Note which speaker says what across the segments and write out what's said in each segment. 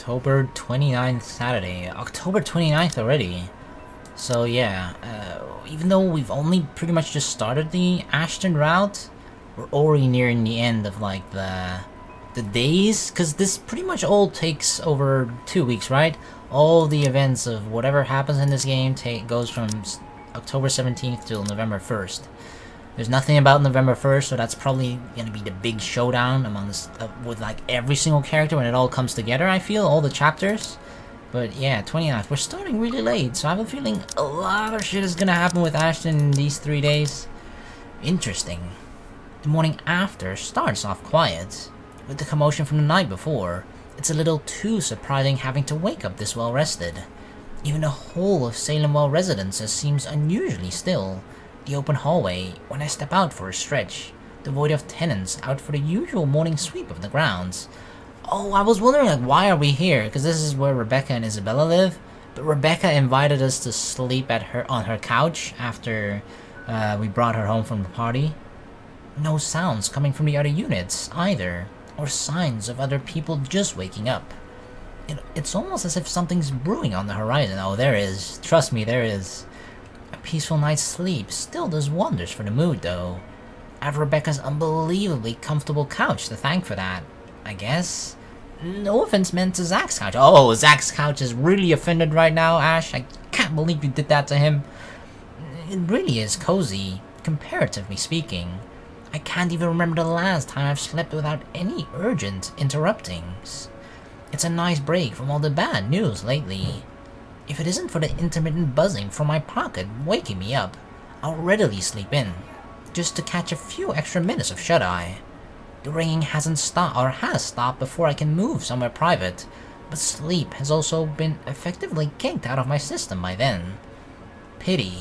Speaker 1: October 29th, Saturday. October 29th already. So yeah, even though we've only pretty much just started the Ashton route, we're already nearing the end of like the days, because this pretty much all takes over 2 weeks, right? All the events of whatever happens in this game goes from October 17th till November 1st. There's nothing about November 1st, so that's probably gonna be the big showdown among this, with like every single character when it all comes together, I feel, all the chapters. But yeah, 29th, we're starting really late, so I have a feeling a lot of shit is gonna happen with Ashton in these 3 days. Interesting. The morning after starts off quiet, with the commotion from the night before. It's a little too surprising having to wake up this well rested. Even the whole of Salem Well residences seems unusually still. The open hallway, when I step out for a stretch, devoid of tenants out for the usual morning sweep of the grounds. Oh, I was wondering, like, why are we here? Because this is where Rebecca and Isabella live. But Rebecca invited us to sleep on her couch after we brought her home from the party. No sounds coming from the other units, either, or signs of other people just waking up. It's almost as if something's brewing on the horizon. Oh, there is. Trust me, there is. A peaceful night's sleep still does wonders for the mood, though. I have Rebecca's unbelievably comfortable couch to thank for that, I guess. No offense meant to Zach's couch. Oh, Zach's couch is really offended right now, Ash. I can't believe you did that to him. It really is cozy, comparatively speaking. I can't even remember the last time I've slept without any urgent interruptings. It's a nice break from all the bad news lately. If it isn't for the intermittent buzzing from my pocket waking me up, I'll readily sleep in, just to catch a few extra minutes of shut-eye. The ringing hasn't stopped, or has stopped before I can move somewhere private, but sleep has also been effectively kicked out of my system by then. Pity.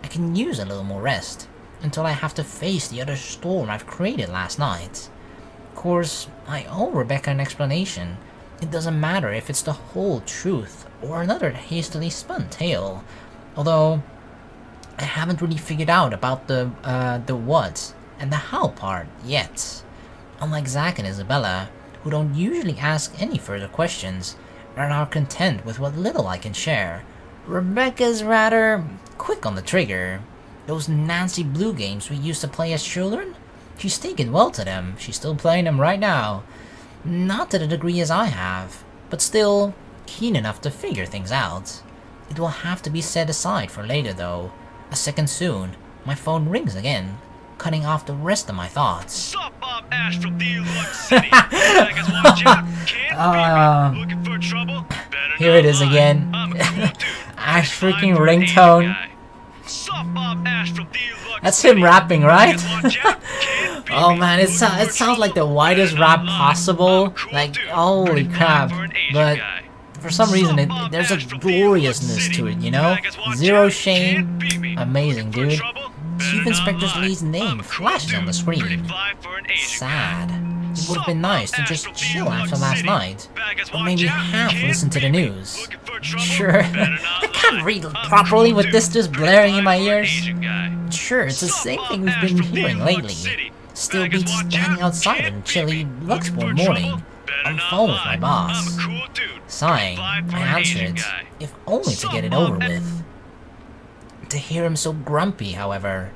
Speaker 1: I can use a little more rest, until I have to face the utter storm I've created last night. Of course, I owe Rebecca an explanation. It doesn't matter if it's the whole truth, or another hastily spun tale. Although, I haven't really figured out about the what and the how part yet. Unlike Zach and Isabella, who don't usually ask any further questions, and are content with what little I can share, Rebecca's rather quick on the trigger. Those Nancy Blue games we used to play as children? She's taken well to them. She's still playing them right now. Not to the degree as I have, but still keen enough to figure things out. It will have to be set aside for later though. A second soon, my phone rings again, cutting off the rest of my thoughts.
Speaker 2: Sup, Bob Ash from the City. Watch out. Can't be me. Looking for trouble?
Speaker 1: Here it is again. Ash freaking ringtone. That's him rapping, right? Oh man, it sounds like the widest rap possible. Like, holy crap. But for some reason, there's a gloriousness to it, you know? Zero shame. Amazing, dude. Chief Inspector Lee's name flashes on the screen. Sad. It would have been nice to just chill after last night, or maybe half listen to the news. Sure, I can't read properly with this just blaring in my ears. Sure, it's the same thing we've been hearing lately. Still beats standing outside on a chilly Luxembourg morning, on the phone with my boss. Sighing, I answered, if only to get it over with. To hear him so grumpy, however,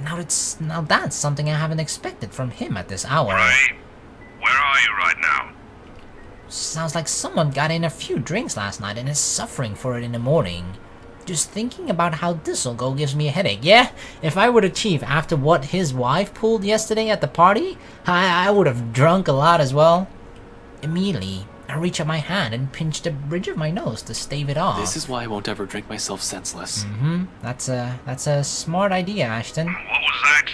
Speaker 1: now that's something I haven't expected from him at this hour.
Speaker 2: Ray, where are you right now?
Speaker 1: Sounds like someone got in a few drinks last night and is suffering for it in the morning. Just thinking about how this'll go gives me a headache. Yeah, if I were the chief after what his wife pulled yesterday at the party, I would have drunk a lot as well. Immediately, I reach out my hand and pinch the bridge of my nose to stave it off.
Speaker 3: This is why I won't ever drink myself senseless.
Speaker 1: That's a smart idea, Ashton.
Speaker 2: What was that?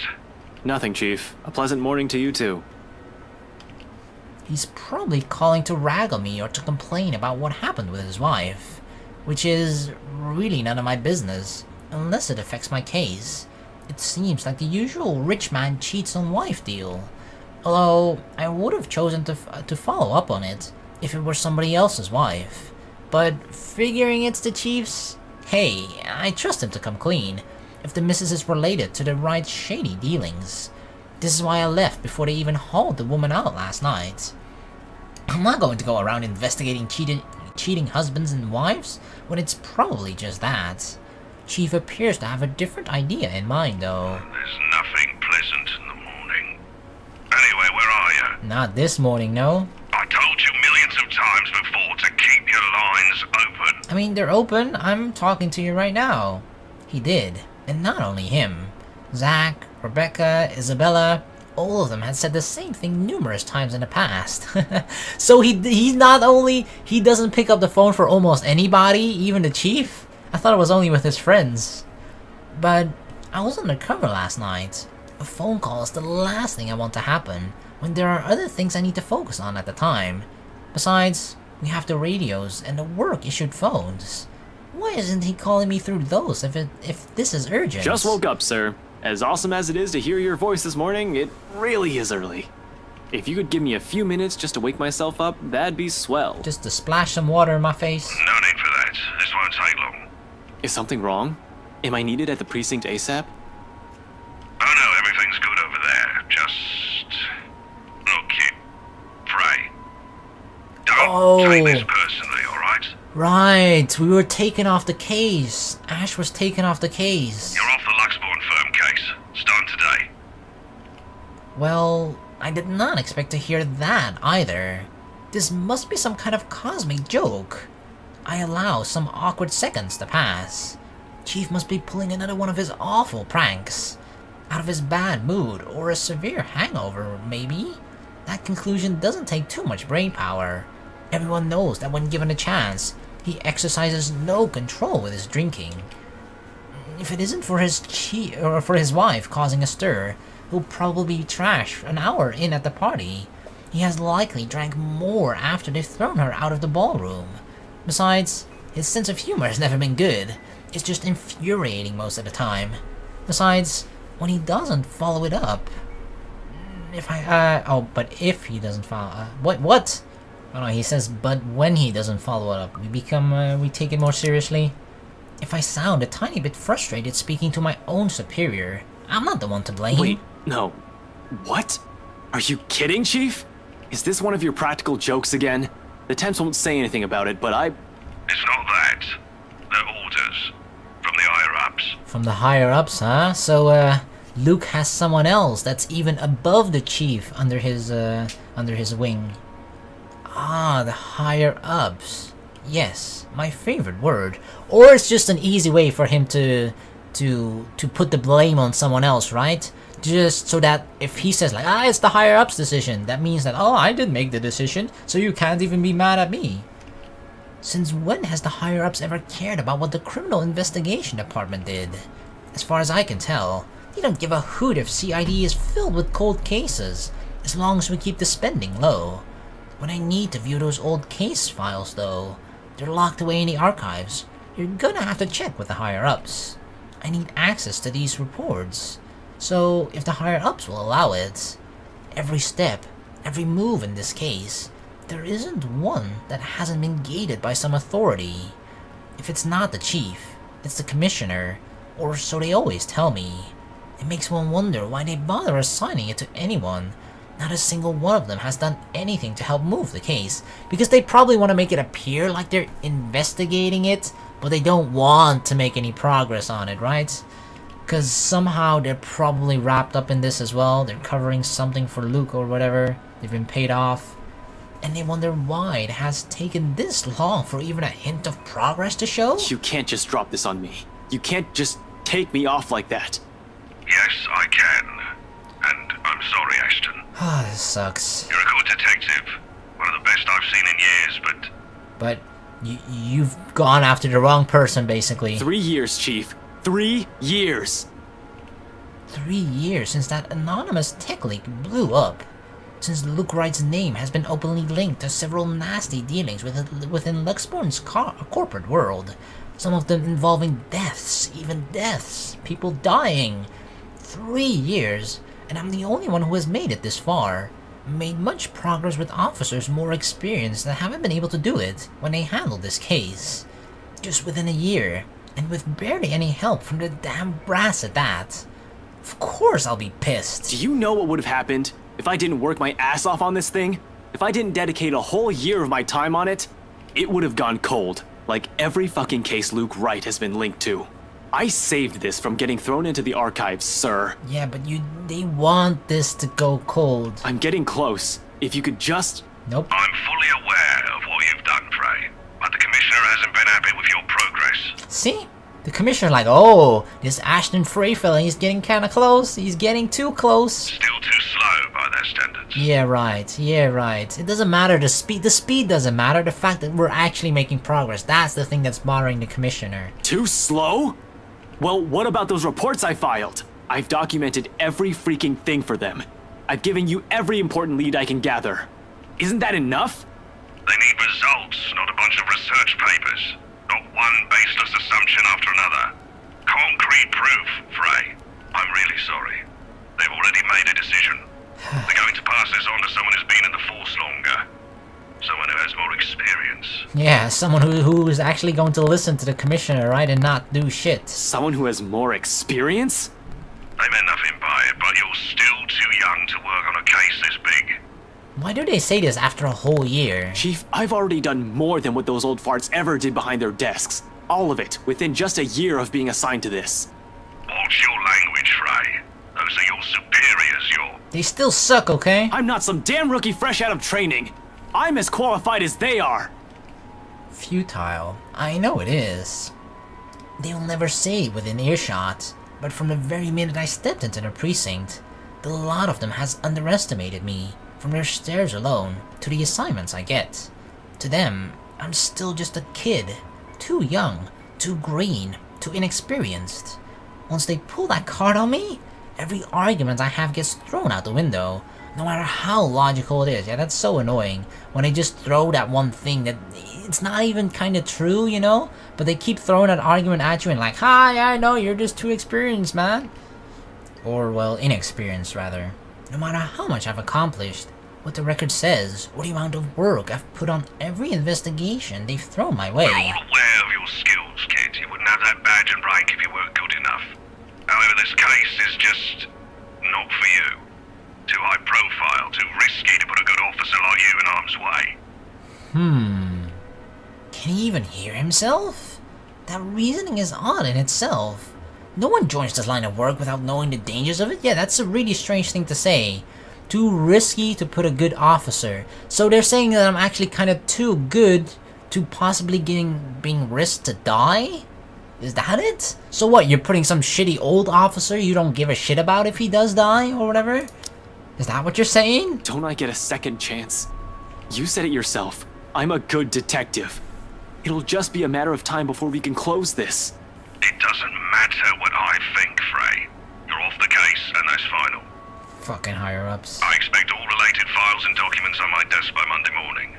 Speaker 3: Nothing, Chief. A pleasant morning to you too.
Speaker 1: He's probably calling to rag on me or to complain about what happened with his wife, which is really none of my business, unless it affects my case. It seems like the usual rich man cheats on wife deal, although I would have chosen to follow up on it if it were somebody else's wife. But figuring it's the chief's, hey, I trust him to come clean, if the missus is related to the right shady dealings. This is why I left before they even hauled the woman out last night. I'm not going to go around investigating cheating husbands and wives when it's probably just that. Chief appears to have a different idea in mind, though.
Speaker 4: There's nothing pleasant in the morning. Anyway, where are you?
Speaker 1: Not this morning, no.
Speaker 4: I told you millions of times before to keep your lines open.
Speaker 1: I mean, they're open. I'm talking to you right now. He did. And not only him. Zach, Rebecca, Isabella, all of them had said the same thing numerous times in the past. So he not only, he doesn't pick up the phone for almost anybody, even the chief. I thought it was only with his friends. But I was undercover last night. A phone call is the last thing I want to happen when there are other things I need to focus on at the time. Besides, we have the radios and the work-issued phones. Why isn't he calling me through those if this is urgent?
Speaker 3: Just woke up, sir. As awesome as it is to hear your voice this morning, it really is early. If you could give me a few minutes just to wake myself up, that'd be swell.
Speaker 1: Just to splash some water in my face?
Speaker 4: No need for that. This won't take long.
Speaker 3: Is something wrong? Am I needed at the precinct ASAP?
Speaker 4: Oh no, everything's good over there. Just... look, kid. Pray. Don't take this personally, alright?
Speaker 1: Right, we were taken off the case. Ash was taken off the case.
Speaker 4: You're off the Luxbourne firm case. Starting today.
Speaker 1: Well, I did not expect to hear that either. This must be some kind of cosmic joke. I allow some awkward seconds to pass. Chief must be pulling another one of his awful pranks. Out of his bad mood, or a severe hangover, maybe? That conclusion doesn't take too much brainpower. Everyone knows that when given a chance, he exercises no control with his drinking. If it isn't for his wife causing a stir, he'll probably be trashed an hour in at the party. He has likely drank more after they've thrown her out of the ballroom. Besides, his sense of humor has never been good. It's just infuriating most of the time. Besides, when he doesn't follow it up... but if he doesn't follow... what? Oh no, he says, but when he doesn't follow it up, we take it more seriously. If I sound a tiny bit frustrated speaking to my own superior, I'm not the one to blame.
Speaker 3: Wait, no. What? Are you kidding, Chief? Is this one of your practical jokes again? The temps won't say anything about it, but I...
Speaker 4: It's not that. They're orders. From the higher-ups.
Speaker 1: From the higher-ups, huh? So, Luke has someone else that's even above the chief under his wing. Ah, the higher-ups. Yes, my favorite word. Or it's just an easy way for him to put the blame on someone else, right? Just so that if he says like, it's the higher-ups decision, that means that, oh, I didn't make the decision, so you can't even be mad at me. Since when has the higher-ups ever cared about what the criminal investigation department did? As far as I can tell, they don't give a hoot if CID is filled with cold cases, as long as we keep the spending low. When I need to view those old case files though, they're locked away in the archives. You're gonna have to check with the higher-ups. I need access to these reports. So, if the higher-ups will allow it, every step, every move in this case, there isn't one that hasn't been gated by some authority. If it's not the chief, it's the commissioner, or so they always tell me. It makes one wonder why they bother assigning it to anyone. Not a single one of them has done anything to help move the case, because they probably want to make it appear like they're investigating it, but they don't want to make any progress on it, right? Because somehow they're probably wrapped up in this as well. They're covering something for Luke or whatever. They've been paid off. And they wonder why it has taken this long for even a hint of progress to show?
Speaker 3: You can't just drop this on me. You can't just take me off like that.
Speaker 4: Yes, I can. And I'm sorry, Ashton.
Speaker 1: Ah, this sucks.
Speaker 4: You're a good detective. One of the best I've seen in years,
Speaker 1: But you've gone after the wrong person, basically.
Speaker 3: 3 years, Chief. 3 years!
Speaker 1: 3 years since that anonymous tech leak blew up. Since Luke Wright's name has been openly linked to several nasty dealings within Luxbourne's corporate world. Some of them involving deaths, even deaths. People dying. 3 years, and I'm the only one who has made it this far. Made much progress with officers more experienced that haven't been able to do it when they handled this case. Just within a year, and with barely any help from the damn brass at that. Of course I'll be pissed.
Speaker 3: Do you know what would have happened if I didn't work my ass off on this thing? If I didn't dedicate a whole year of my time on it, it would have gone cold, like every fucking case Luke Wright has been linked to. I saved this from getting thrown into the archives, sir.
Speaker 1: Yeah, but they want this to go cold.
Speaker 3: I'm getting close. If you could just...
Speaker 1: Nope.
Speaker 4: I'm fully aware of what you've done, Frey, but the Commissioner hasn't been happy with your progress.
Speaker 1: See? The Commissioner like, oh, this Ashton Frey fella, he's getting kind of close. He's getting too close.
Speaker 4: Still too slow by their standards.
Speaker 1: Yeah, right. Yeah, right. It doesn't matter the speed. The speed doesn't matter. The fact that we're actually making progress. That's the thing that's bothering the Commissioner.
Speaker 3: Too slow? Well, what about those reports I filed? I've documented every freaking thing for them. I've given you every important lead I can gather. Isn't that enough?
Speaker 4: They need results, not a bunch of research papers. Not one baseless assumption after another. Concrete proof, Frey. I'm really sorry. They've already made a decision. They're going to pass this on to someone who's been in the force longer. Someone who has more experience.
Speaker 1: Yeah, someone who is actually going to listen to the Commissioner, right, and not do shit.
Speaker 3: Someone who has more experience?
Speaker 4: They meant nothing by it, but you're still too young to work on a case this big.
Speaker 1: Why do they say this after a whole year?
Speaker 3: Chief, I've already done more than what those old farts ever did behind their desks. All of it, within just a year of being assigned to this.
Speaker 4: Watch your language, Frey. Those are your superiors,
Speaker 1: They still suck, okay?
Speaker 3: I'm not some damn rookie fresh out of training. I'm as qualified as they are.
Speaker 1: Futile. I know it is. They'll never say it within earshot, but from the very minute I stepped into the precinct, the lot of them has underestimated me, from their stares alone, to the assignments I get. To them, I'm still just a kid. Too young, too green, too inexperienced. Once they pull that card on me, every argument I have gets thrown out the window, no matter how logical it is. Yeah, that's so annoying. When they just throw that one thing that it's not even kind of true, you know? But they keep throwing that argument at you and like, hi, I know, you're just too experienced, man. Or, well, inexperienced, rather. No matter how much I've accomplished, what the record says, or the amount of work I've put on every investigation they've thrown my way.
Speaker 4: We're all aware of your skills, kid. You wouldn't have that badge and rank if you weren't good enough. However, this case is just not for you. Too high profile, too risky to put a good officer like you in harm's way.
Speaker 1: Can he even hear himself? That reasoning is odd in itself. No one joins this line of work without knowing the dangers of it. Yeah, that's a really strange thing to say. Too risky to put a good officer. So they're saying that I'm actually kind of too good to possibly being risked to die? Is that it? So what, you're putting some shitty old officer you don't give a shit about if he does die or whatever? Is that what you're saying?
Speaker 3: Don't I get a second chance? You said it yourself. I'm a good detective. It'll just be a matter of time before we can close this.
Speaker 4: It doesn't matter what I think, Frey. You're off the case, and that's final.
Speaker 1: Fucking higher-ups.
Speaker 4: I expect all related files and documents on my desk by Monday morning.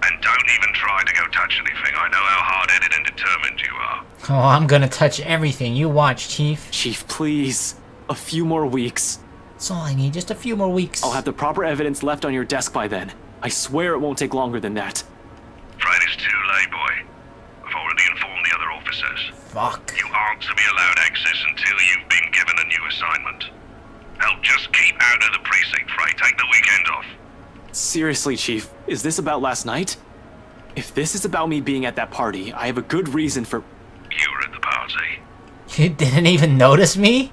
Speaker 4: And don't even try to go touch anything. I know how hard-headed and determined you are.
Speaker 1: Oh, I'm gonna touch everything. You watch, Chief.
Speaker 3: Chief, please. A few more weeks.
Speaker 1: That's all I need, just a few more weeks.
Speaker 3: I'll have the proper evidence left on your desk by then. I swear it won't take longer than that.
Speaker 4: Fred, it's too late, boy. I've already informed the other officers.
Speaker 1: Fuck.
Speaker 4: You aren't to be allowed access until you've been given a new assignment. Hell, just keep out of the precinct, Frey. Take the weekend off.
Speaker 3: Seriously, Chief, is this about last night? If this is about me being at that party, I have a good reason for...
Speaker 4: You were at the party.
Speaker 1: You didn't even notice me?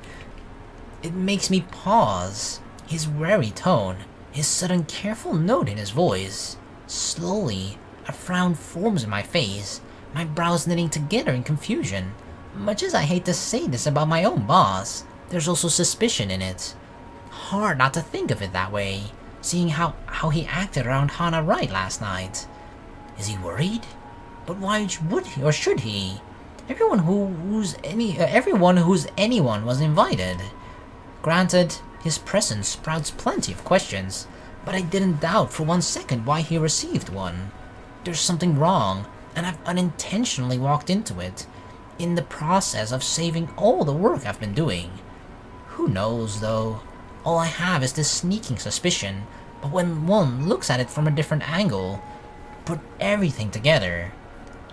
Speaker 1: It makes me pause. His wary tone, his sudden careful note in his voice. Slowly, a frown forms in my face, my brows knitting together in confusion. Much as I hate to say this about my own boss, there's also suspicion in it. Hard not to think of it that way, seeing how he acted around Hannah Wright last night. Is he worried? But why would he, or should he? Everyone who's anyone was invited. Granted, his presence sprouts plenty of questions, but I didn't doubt for 1 second why he received one. There's something wrong, and I've unintentionally walked into it, in the process of saving all the work I've been doing. Who knows, though? All I have is this sneaking suspicion, but when one looks at it from a different angle, put everything together,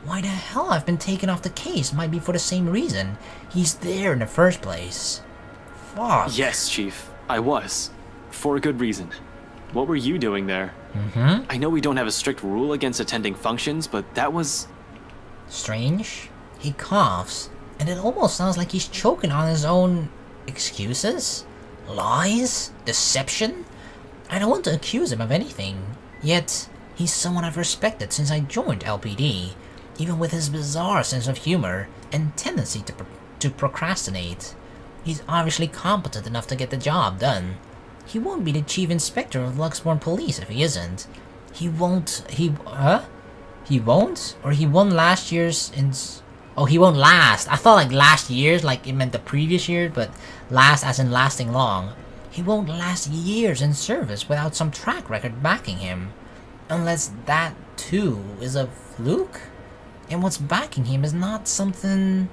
Speaker 1: why the hell I've been taken off the case might be for the same reason. He's there in the first place. Fuck.
Speaker 3: Yes, Chief, I was. For a good reason. what were you doing there? I know we don't have a strict rule against attending functions, but that was...
Speaker 1: Strange. He coughs, and it almost sounds like he's choking on his own excuses? Lies? Deception? I don't want to accuse him of anything, yet he's someone I've respected since I joined LPD, even with his bizarre sense of humor and tendency to procrastinate. He's obviously competent enough to get the job done. He won't be the chief inspector of Luxborn Police if he isn't. He won't? Or he won last year's Oh, he won't last. I thought like last year's, like it meant the previous year, but last as in lasting long. He won't last years in service without some track record backing him. Unless that, too, is a fluke? And what's backing him is not something,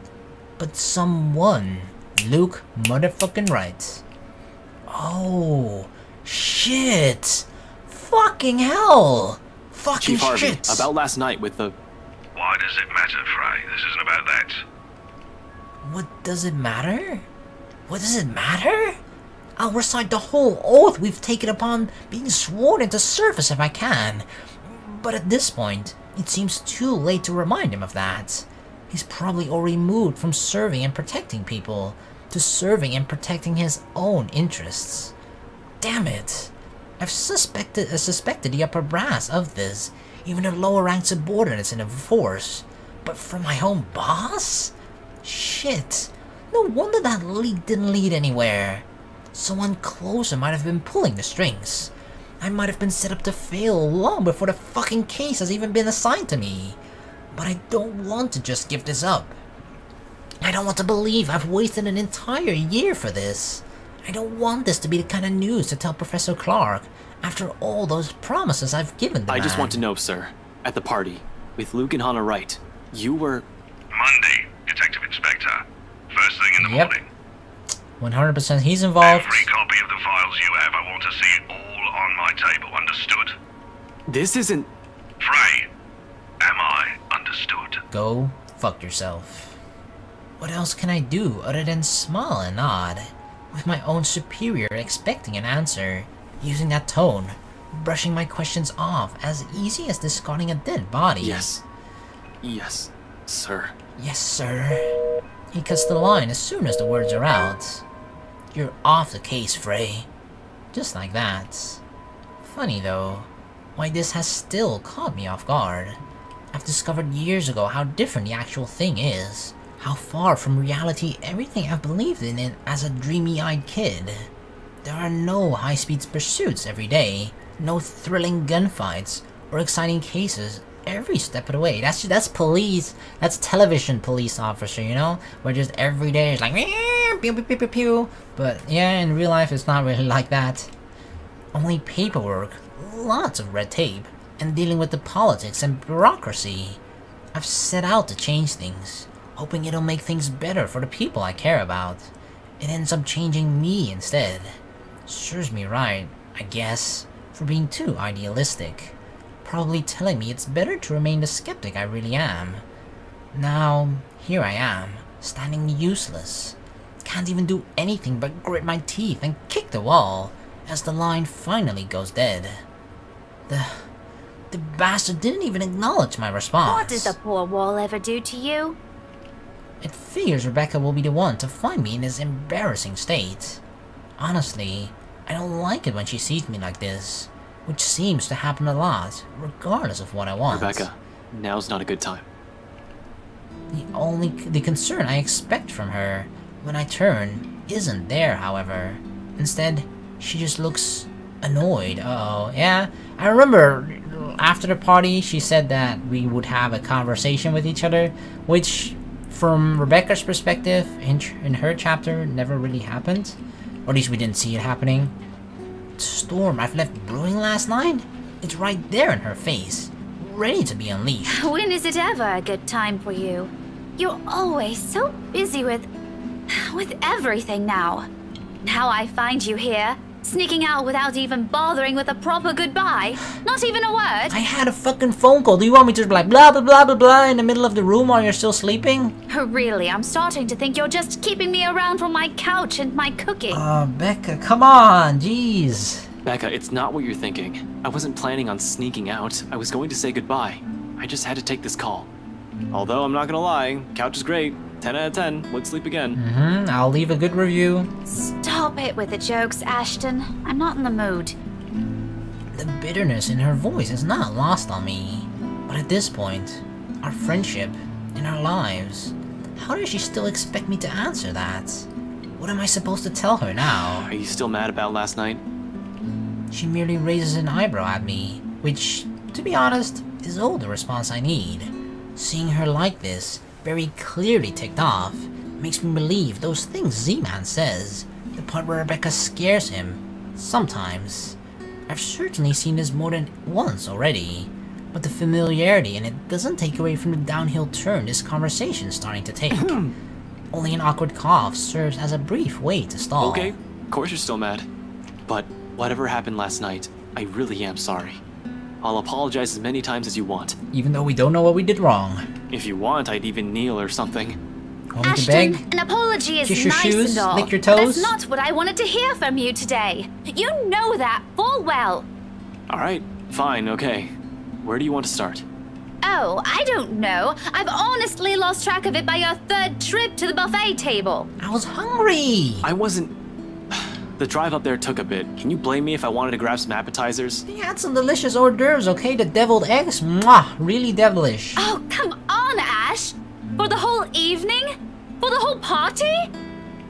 Speaker 1: but someone. Luke motherfucking right. Oh, shit. Fucking hell. Fucking
Speaker 3: Chief Harvey,
Speaker 1: shit.
Speaker 3: about last night with the...
Speaker 4: Why does it matter, Frey? This isn't about that.
Speaker 1: What does it matter? What does it matter? I'll recite the whole oath we've taken upon being sworn into service if I can. But at this point, it seems too late to remind him of that. He's probably already moved from serving and protecting people to serving and protecting his own interests. Damn it. I've suspected the upper brass of this, even the lower ranked subordinates in the force. But from my own boss? Shit. No wonder that leak didn't lead anywhere. Someone closer might have been pulling the strings. I might have been set up to fail long before the fucking case has even been assigned to me. But I don't want to just give this up. I don't want to believe I've wasted an entire year for this. I don't want this to be the kind of news to tell Professor Clark after all those promises I've given the
Speaker 3: I just
Speaker 1: man.
Speaker 3: want to know, sir, at the party, with Luke and Hannah Wright, you were...
Speaker 4: Monday, Detective Inspector. First thing in the
Speaker 1: Yep.
Speaker 4: morning.
Speaker 1: 100% he's involved.
Speaker 4: Every copy of the files you have, I want to see it all on my table. Understood?
Speaker 3: This isn't...
Speaker 4: Frey, am I understood?
Speaker 1: Go fuck yourself. What else can I do other than smile and nod, with my own superior expecting an answer, using that tone, brushing my questions off as easy as discarding a dead body?
Speaker 3: Yes. Yes, sir.
Speaker 1: Yes, sir. He cuts the line as soon as the words are out. You're off the case, Frey. Just like that. Funny though, why this has still caught me off guard. I've discovered years ago how different the actual thing is. How far from reality everything I've believed in it as a dreamy-eyed kid. There are no high-speed pursuits every day, no thrilling gunfights, or exciting cases every step of the way. That's police, that's television police officer, you know? Where just every day it's like, pew, pew, pew, pew, pew. But yeah, in real life it's not really like that. Only paperwork, lots of red tape, and dealing with the politics and bureaucracy. I've set out to change things, hoping it'll make things better for the people I care about. It ends up changing me instead. Serves me right, I guess, for being too idealistic. Probably telling me it's better to remain the skeptic I really am. Now, here I am, standing useless. Can't even do anything but grit my teeth and kick the wall, as the line finally goes dead. The bastard didn't even acknowledge my response.
Speaker 5: What did the poor wall ever do to you?
Speaker 1: It figures Rebecca will be the one to find me in this embarrassing state. Honestly, I don't like it when she sees me like this, which seems to happen a lot, regardless of what I want.
Speaker 3: Rebecca, now's not a good time.
Speaker 1: The concern I expect from her when I turn isn't there, however. Instead, she just looks annoyed. Uh-oh. Yeah, I remember after the party she said that we would have a conversation with each other, which from Rebecca's perspective in her chapter never really happened, or at least we didn't see it happening. The storm I've left brewing last night, it's right there in her face, ready to be unleashed.
Speaker 5: When is it ever a good time for you? You're always so busy with everything now. Now I find you here, sneaking out without even bothering with a proper goodbye. Not even a word.
Speaker 1: I had a fucking phone call. Do you want me to be like blah blah blah blah blah in the middle of the room while you're still sleeping?
Speaker 5: Really, I'm starting to think you're just keeping me around from my couch and my cooking.
Speaker 1: Becca, come on, jeez.
Speaker 3: Becca, it's not what you're thinking. I wasn't planning on sneaking out. I was going to say goodbye. I just had to take this call. Although, I'm not gonna lie, couch is great. 10 out of 10. Would sleep again.
Speaker 1: I'll leave a good review.
Speaker 5: Stop it with the jokes, Ashton. I'm not in the mood.
Speaker 1: The bitterness in her voice is not lost on me. But at this point, our friendship, in our lives, how does she still expect me to answer that? What am I supposed to tell her now?
Speaker 3: Are you still mad about last night?
Speaker 1: She merely raises an eyebrow at me, which, to be honest, is all the response I need. Seeing her like this, very clearly ticked off, makes me believe those things Z-Man says, the part where Rebecca scares him, sometimes. I've certainly seen this more than once already, but the familiarity in it doesn't take away from the downhill turn this conversation's starting to take. Only an awkward cough serves as a brief way to stall.
Speaker 3: Okay, of course you're still mad. But whatever happened last night, I really am sorry. I'll apologize as many times as you want.
Speaker 1: Even though we don't know what we did wrong.
Speaker 3: If you want, I'd even kneel or something.
Speaker 1: Want me to
Speaker 5: Ashton,
Speaker 1: beg?
Speaker 5: an apology is
Speaker 1: Kiss your
Speaker 5: nice
Speaker 1: shoes,
Speaker 5: and all,
Speaker 1: lick your
Speaker 5: but
Speaker 1: toes?
Speaker 5: that's not what I wanted to hear from you today. You know that full well.
Speaker 3: Alright, fine, okay. Where do you want to start?
Speaker 5: Oh, I don't know. I've honestly lost track of it by your third trip to the buffet table.
Speaker 1: I was hungry!
Speaker 3: I wasn't... The drive up there took a bit. Can you blame me if I wanted to grab some appetizers?
Speaker 1: They had some delicious hors d'oeuvres, okay? The deviled eggs? Mwah! Really devilish.
Speaker 5: Oh, come on, Ash. For the whole evening? For the whole party?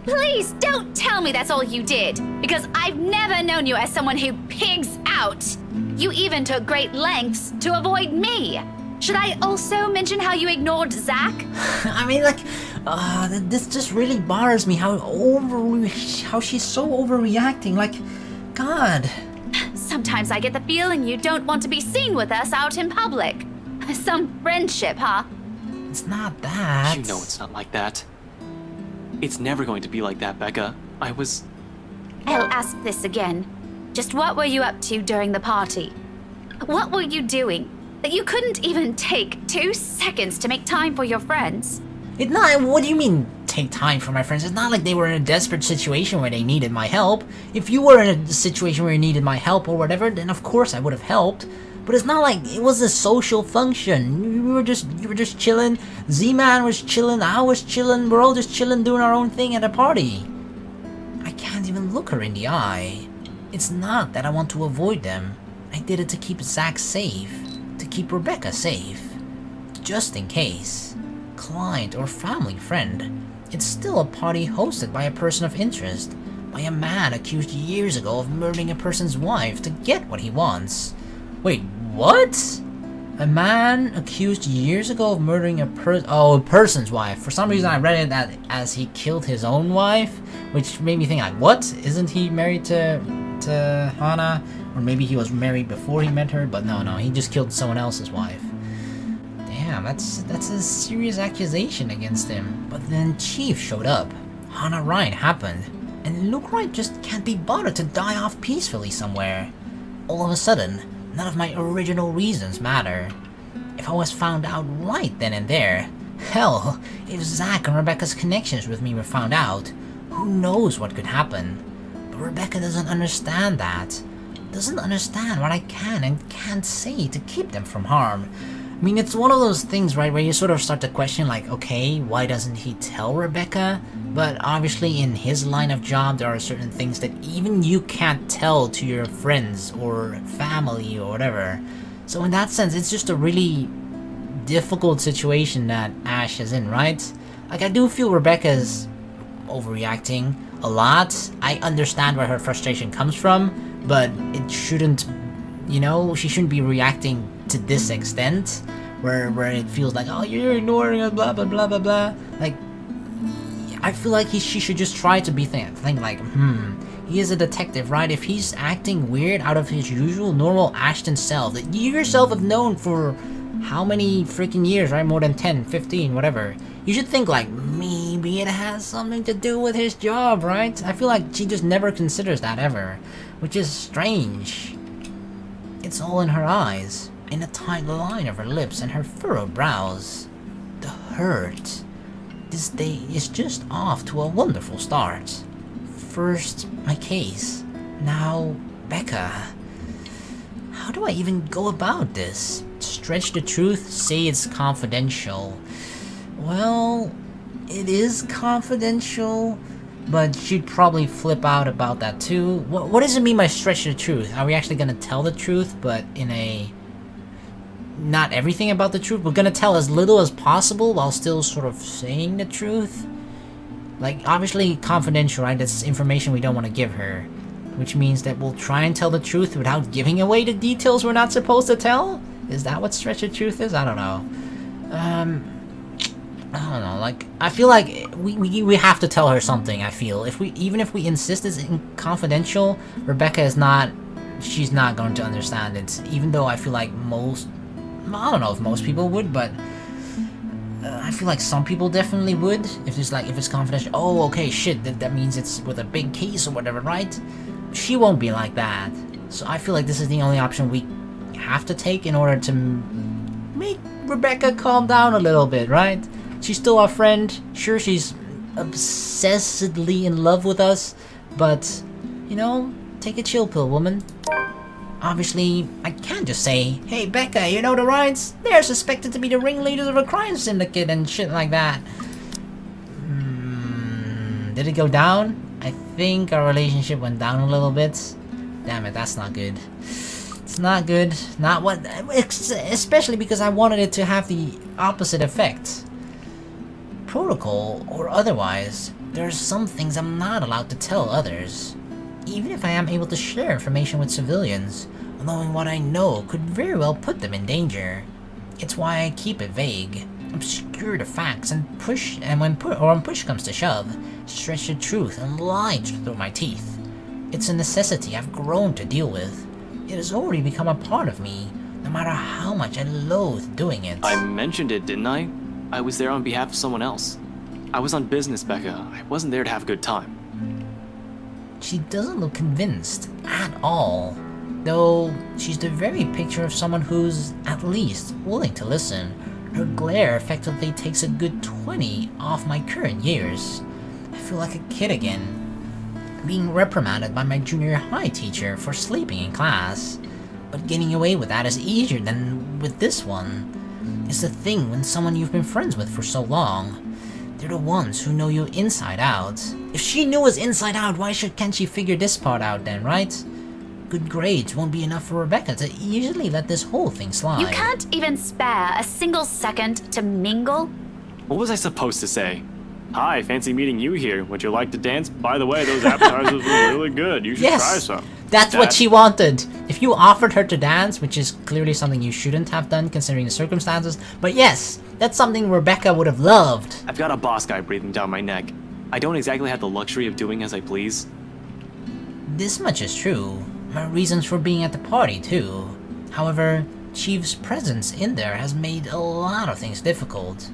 Speaker 5: Please don't tell me that's all you did, because I've never known you as someone who pigs out. You even took great lengths to avoid me. Should I also mention how you ignored Zach?
Speaker 1: I mean, like, this just really bothers me how she's so overreacting. Like, God.
Speaker 5: Sometimes I get the feeling you don't want to be seen with us out in public. Some friendship, huh?
Speaker 1: It's not that.
Speaker 3: You know it's not like that. It's never going to be like that, Becca.
Speaker 5: I'll ask this again. Just what were you up to during the party? What were you doing that you couldn't even take 2 seconds to make time for your friends?
Speaker 1: It's not. What do you mean, take time for my friends? It's not like they were in a desperate situation where they needed my help. If you were in a situation where you needed my help or whatever, then of course I would have helped. But it's not like it was a social function. You were just chilling. Z-Man was chilling. I was chilling. We're all just chilling, doing our own thing at a party. I can't even look her in the eye. It's not that I want to avoid them. I did it to keep Zach safe. To keep Rebecca safe. Just in case. Client or family friend. It's still a party hosted by a person of interest. By a man accused years ago of murdering a person's wife to get what he wants. Wait, what? A man accused years ago of murdering a person's wife. For some reason I read it that as he killed his own wife, which made me think like, what? Isn't he married to Hana? Or maybe he was married before he met her, but no, he just killed someone else's wife. Damn, that's a serious accusation against him. But then Chief showed up. Hana Ryan happened. And Luke Wright just can't be bothered to die off peacefully somewhere. All of a sudden, none of my original reasons matter. If I was found out right then and there, hell, if Zach and Rebecca's connections with me were found out, who knows what could happen. But Rebecca doesn't understand that. Doesn't understand what I can and can't say to keep them from harm. I mean, it's one of those things, right, where you sort of start to question, like, okay, why doesn't he tell Rebecca? But obviously in his line of job, there are certain things that even you can't tell to your friends or family or whatever. So in that sense, it's just a really difficult situation that Ash is in, right? Like, I do feel Rebecca's overreacting a lot. I understand where her frustration comes from, but it shouldn't, you know, she shouldn't be reacting to this extent, where it feels like, oh, you're ignoring us, blah, blah, blah, blah, blah. Like, I feel like she should just try to be think like, he is a detective, right? If he's acting weird out of his usual normal Ashton self that you yourself have known for how many freaking years, right? More than 10, 15, whatever. You should think like, maybe it has something to do with his job, right? I feel like she just never considers that ever, which is strange. It's all in her eyes, in the tight line of her lips and her furrowed brows. The hurt. This day is just off to a wonderful start. First, my case. Now, Becca, how do I even go about this? Stretch the truth, say it's confidential. Well, it is confidential, but she'd probably flip out about that too. What does it mean by stretch the truth? Are we actually gonna tell the truth, but in a... not everything about the truth? We're gonna tell as little as possible while still sort of saying the truth? Like, obviously confidential, right? That's information we don't want to give her. Which means that we'll try and tell the truth without giving away the details we're not supposed to tell? Is that what stretch the truth is? I don't know. I don't know, like, I feel like we have to tell her something, I feel. Even if we insist it's confidential, Rebecca is not... she's not going to understand it. Even though I feel like most... I don't know if most people would, but... I feel like some people definitely would. If it's confidential. Oh, okay, shit, that means it's with a big case or whatever, right? She won't be like that. So I feel like this is the only option we have to take in order to make Rebecca calm down a little bit, right? She's still our friend. Sure, she's obsessedly in love with us, but, you know, take a chill pill, woman. Obviously, I can't just say, hey, Becca, you know the Ryans? They're suspected to be the ringleaders of a crime syndicate and shit like that. Did it go down? I think our relationship went down a little bit. Damn it, that's not good. It's not good. Not what... especially because I wanted it to have the opposite effect. Protocol or otherwise, there are some things I'm not allowed to tell others. Even if I am able to share information with civilians, knowing what I know could very well put them in danger. It's why I keep it vague, obscure the facts, and when push comes to shove, stretch the truth and lie through my teeth. It's a necessity I've grown to deal with. It has already become a part of me, no matter how much I loathe doing it.
Speaker 3: I mentioned it, didn't I? I was there on behalf of someone else. I was on business, Becca. I wasn't there to have a good time.
Speaker 1: She doesn't look convinced at all, though she's the very picture of someone who's, at least, willing to listen. Her glare effectively takes a good 20 off my current years. I feel like a kid again, being reprimanded by my junior high teacher for sleeping in class. But getting away with that is easier than with this one. It's the thing when someone you've been friends with for so long. They're the ones who know you inside out. If she knew us inside out, why can't she figure this part out then, right? Good grades won't be enough for Rebecca to easily let this whole thing slide.
Speaker 5: You can't even spare a single second to mingle?
Speaker 3: What was I supposed to say? Hi, fancy meeting you here. Would you like to dance? By the way, those appetizers were really good. You should try some.
Speaker 1: That's what she wanted. If you offered her to dance, which is clearly something you shouldn't have done considering the circumstances, but yes, that's something Rebecca would have loved.
Speaker 3: I've got a boss guy breathing down my neck. I don't exactly have the luxury of doing as I please.
Speaker 1: This much is true. My reasons for being at the party, too. However, Chief's presence in there has made a lot of things difficult.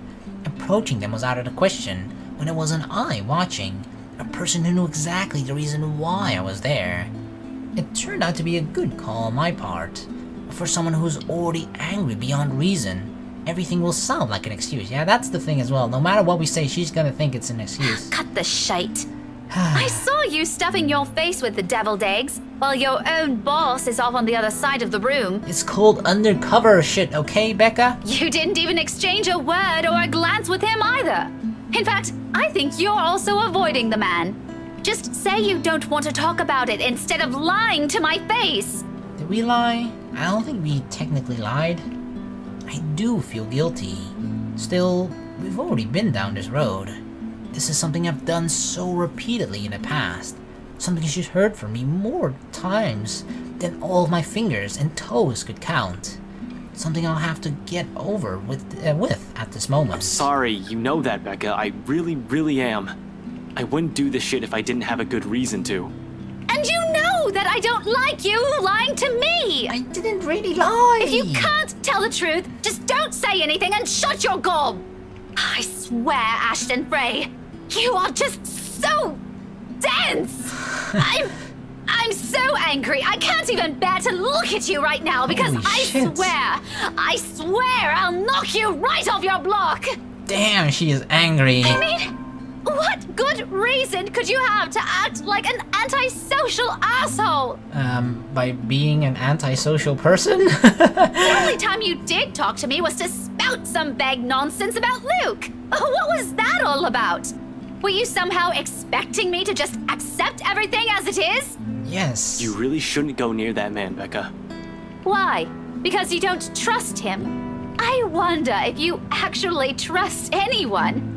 Speaker 1: Approaching them was out of the question when it wasn't I watching, a person who knew exactly the reason why I was there. It turned out to be a good call on my part. For someone who's already angry beyond reason, everything will sound like an excuse. Yeah, that's the thing as well. No matter what we say, she's gonna think it's an excuse.
Speaker 5: Cut the shite. I saw you stuffing your face with the deviled eggs, while your own boss is off on the other side of the room.
Speaker 1: It's called undercover shit, okay, Becca?
Speaker 5: You didn't even exchange a word or a glance with him either. In fact, I think you're also avoiding the man. Just say you don't want to talk about it instead of lying to my face.
Speaker 1: Did we lie? I don't think we technically lied. I do feel guilty. Still, we've already been down this road. This is something I've done so repeatedly in the past. Something she's heard from me more times than all of my fingers and toes could count. Something I'll have to get over with at this moment.
Speaker 3: I'm sorry, you know that, Becca. I really am. I wouldn't do this shit if I didn't have a good reason to.
Speaker 5: And you know that I don't like you lying to me!
Speaker 1: I didn't really lie!
Speaker 5: If you can't tell the truth, just don't say anything and shut your gob! I swear, Ashton Frey, you are just so dense! I'm so angry, I can't even bear to look at you right now because I swear I'll knock you right off your block!
Speaker 1: Damn, she is angry.
Speaker 5: I mean, What good reason could you have to act like an antisocial asshole?
Speaker 1: By being an antisocial person?
Speaker 5: The only time you did talk to me was to spout some vague nonsense about Luke. What was that all about? Were you somehow expecting me to just accept everything as it is?
Speaker 1: Yes.
Speaker 3: You really shouldn't go near that man, Becca.
Speaker 5: Why? Because you don't trust him? I wonder if you actually trust anyone.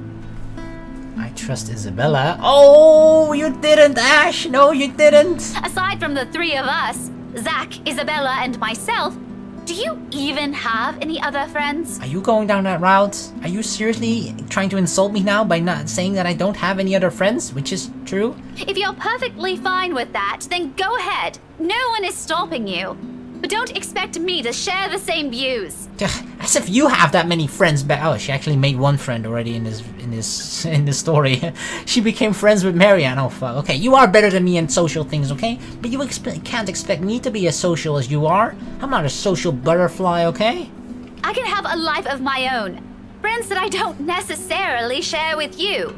Speaker 1: I trust Isabella. Oh, you didn't, Ash! No, you didn't!
Speaker 5: Aside from the three of us, Zach, Isabella, and myself, do you even have any other friends?
Speaker 1: Are you going down that route? Are you seriously trying to insult me now by not saying that I don't have any other friends, which is true?
Speaker 5: If you're perfectly fine with that, then go ahead. No one is stopping you. But don't expect me to share the same views.
Speaker 1: As if you have that many friends. Oh, she actually made one friend already in this story. She became friends with Marianne. Oh fuck. Okay, you are better than me in social things, okay? But you can't expect me to be as social as you are. I'm not a social butterfly, okay?
Speaker 5: I can have a life of my own. Friends that I don't necessarily share with you.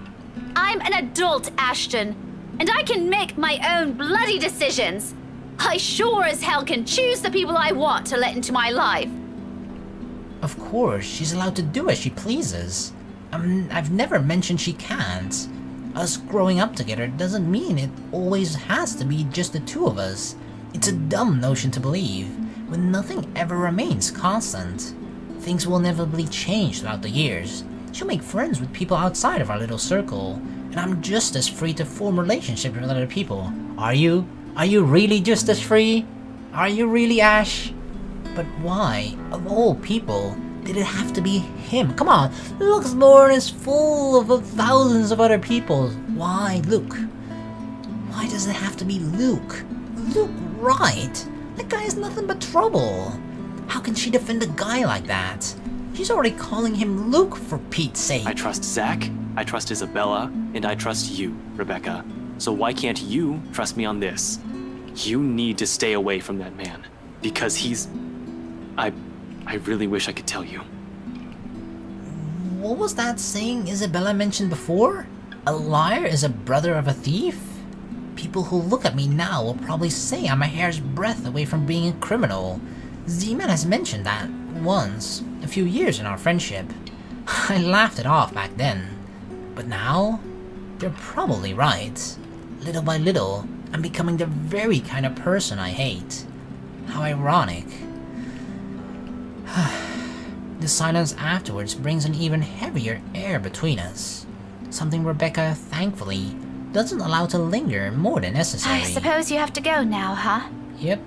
Speaker 5: I'm an adult, Ashton, and I can make my own bloody decisions. I sure as hell can choose the people I want to let into my life.
Speaker 1: Of course, she's allowed to do as she pleases. I've never mentioned she can't. Us growing up together doesn't mean it always has to be just the two of us. It's a dumb notion to believe, when nothing ever remains constant. Things will inevitably change throughout the years. She'll make friends with people outside of our little circle, and I'm just as free to form relationships with other people. Are you? Are you really just as free? Are you really, Ash? But why, of all people, did it have to be him? Come on, Luxembourg is full of thousands of other people. Why Luke? Why does it have to be Luke? Luke, right? That guy is nothing but trouble. How can she defend a guy like that? She's already calling him Luke, for Pete's sake.
Speaker 3: I trust Zach, I trust Isabella, and I trust you, Rebecca. So why can't you trust me on this? You need to stay away from that man. Because he's... I really wish I could tell you.
Speaker 1: What was that saying Isabella mentioned before? A liar is a brother of a thief? People who look at me now will probably say I'm a hair's breadth away from being a criminal. Z-Man has mentioned that once, a few years in our friendship. I laughed it off back then. But now, they're probably right. Little by little, I'm becoming the very kind of person I hate. How ironic. The silence afterwards brings an even heavier air between us. Something Rebecca, thankfully, doesn't allow to linger more than necessary.
Speaker 5: I suppose you have to go now, huh?
Speaker 1: Yep.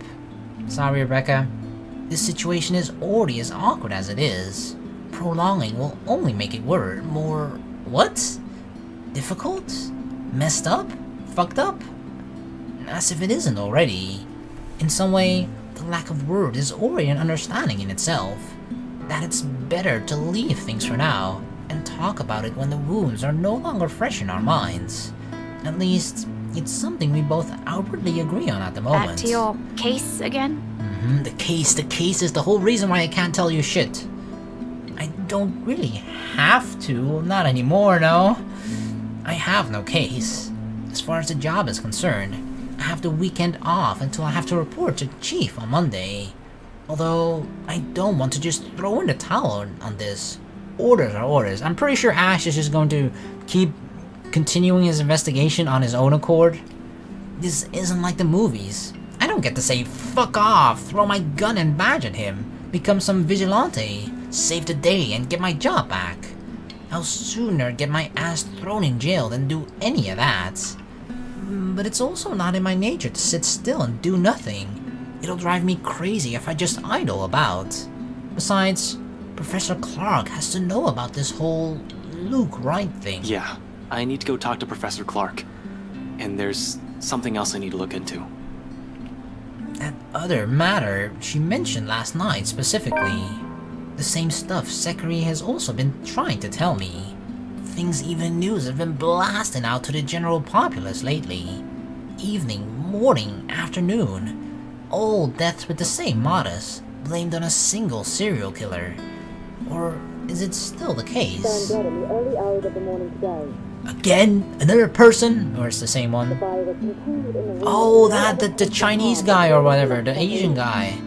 Speaker 1: Sorry, Rebecca. This situation is already as awkward as it is. Prolonging will only make it more... what? Difficult? Messed up? Fucked up? As if it isn't already. In some way, the lack of word is already an understanding in itself. That it's better to leave things for now, and talk about it when the wounds are no longer fresh in our minds. At least, it's something we both outwardly agree on at the moment.
Speaker 5: Back to your case again?
Speaker 1: The case is the whole reason why I can't tell you shit. I don't really have to, not anymore, no. I have no case. As far as the job is concerned, I have the weekend off until I have to report to Chief on Monday. Although, I don't want to just throw in the towel on this. Orders are orders. I'm pretty sure Ash is just going to keep continuing his investigation on his own accord. This isn't like the movies. I don't get to say, fuck off, throw my gun and badge at him, become some vigilante, save the day and get my job back. I'll sooner get my ass thrown in jail than do any of that. But it's also not in my nature to sit still and do nothing. It'll drive me crazy if I just idle about. Besides, Professor Clark has to know about this whole Luke Wright thing.
Speaker 3: Yeah, I need to go talk to Professor Clark. And there's something else I need to look into.
Speaker 1: That other matter she mentioned last night specifically. The same stuff Zachary has also been trying to tell me. Things even news have been blasting out to the general populace lately. Evening, morning, afternoon. All deaths with the same modus, blamed on a single serial killer. Or is it still the case?
Speaker 6: Found dead in the early hours of the morning today.
Speaker 1: Again? Another person? Or it's the same one? Oh, the Chinese guy or whatever, the Asian guy.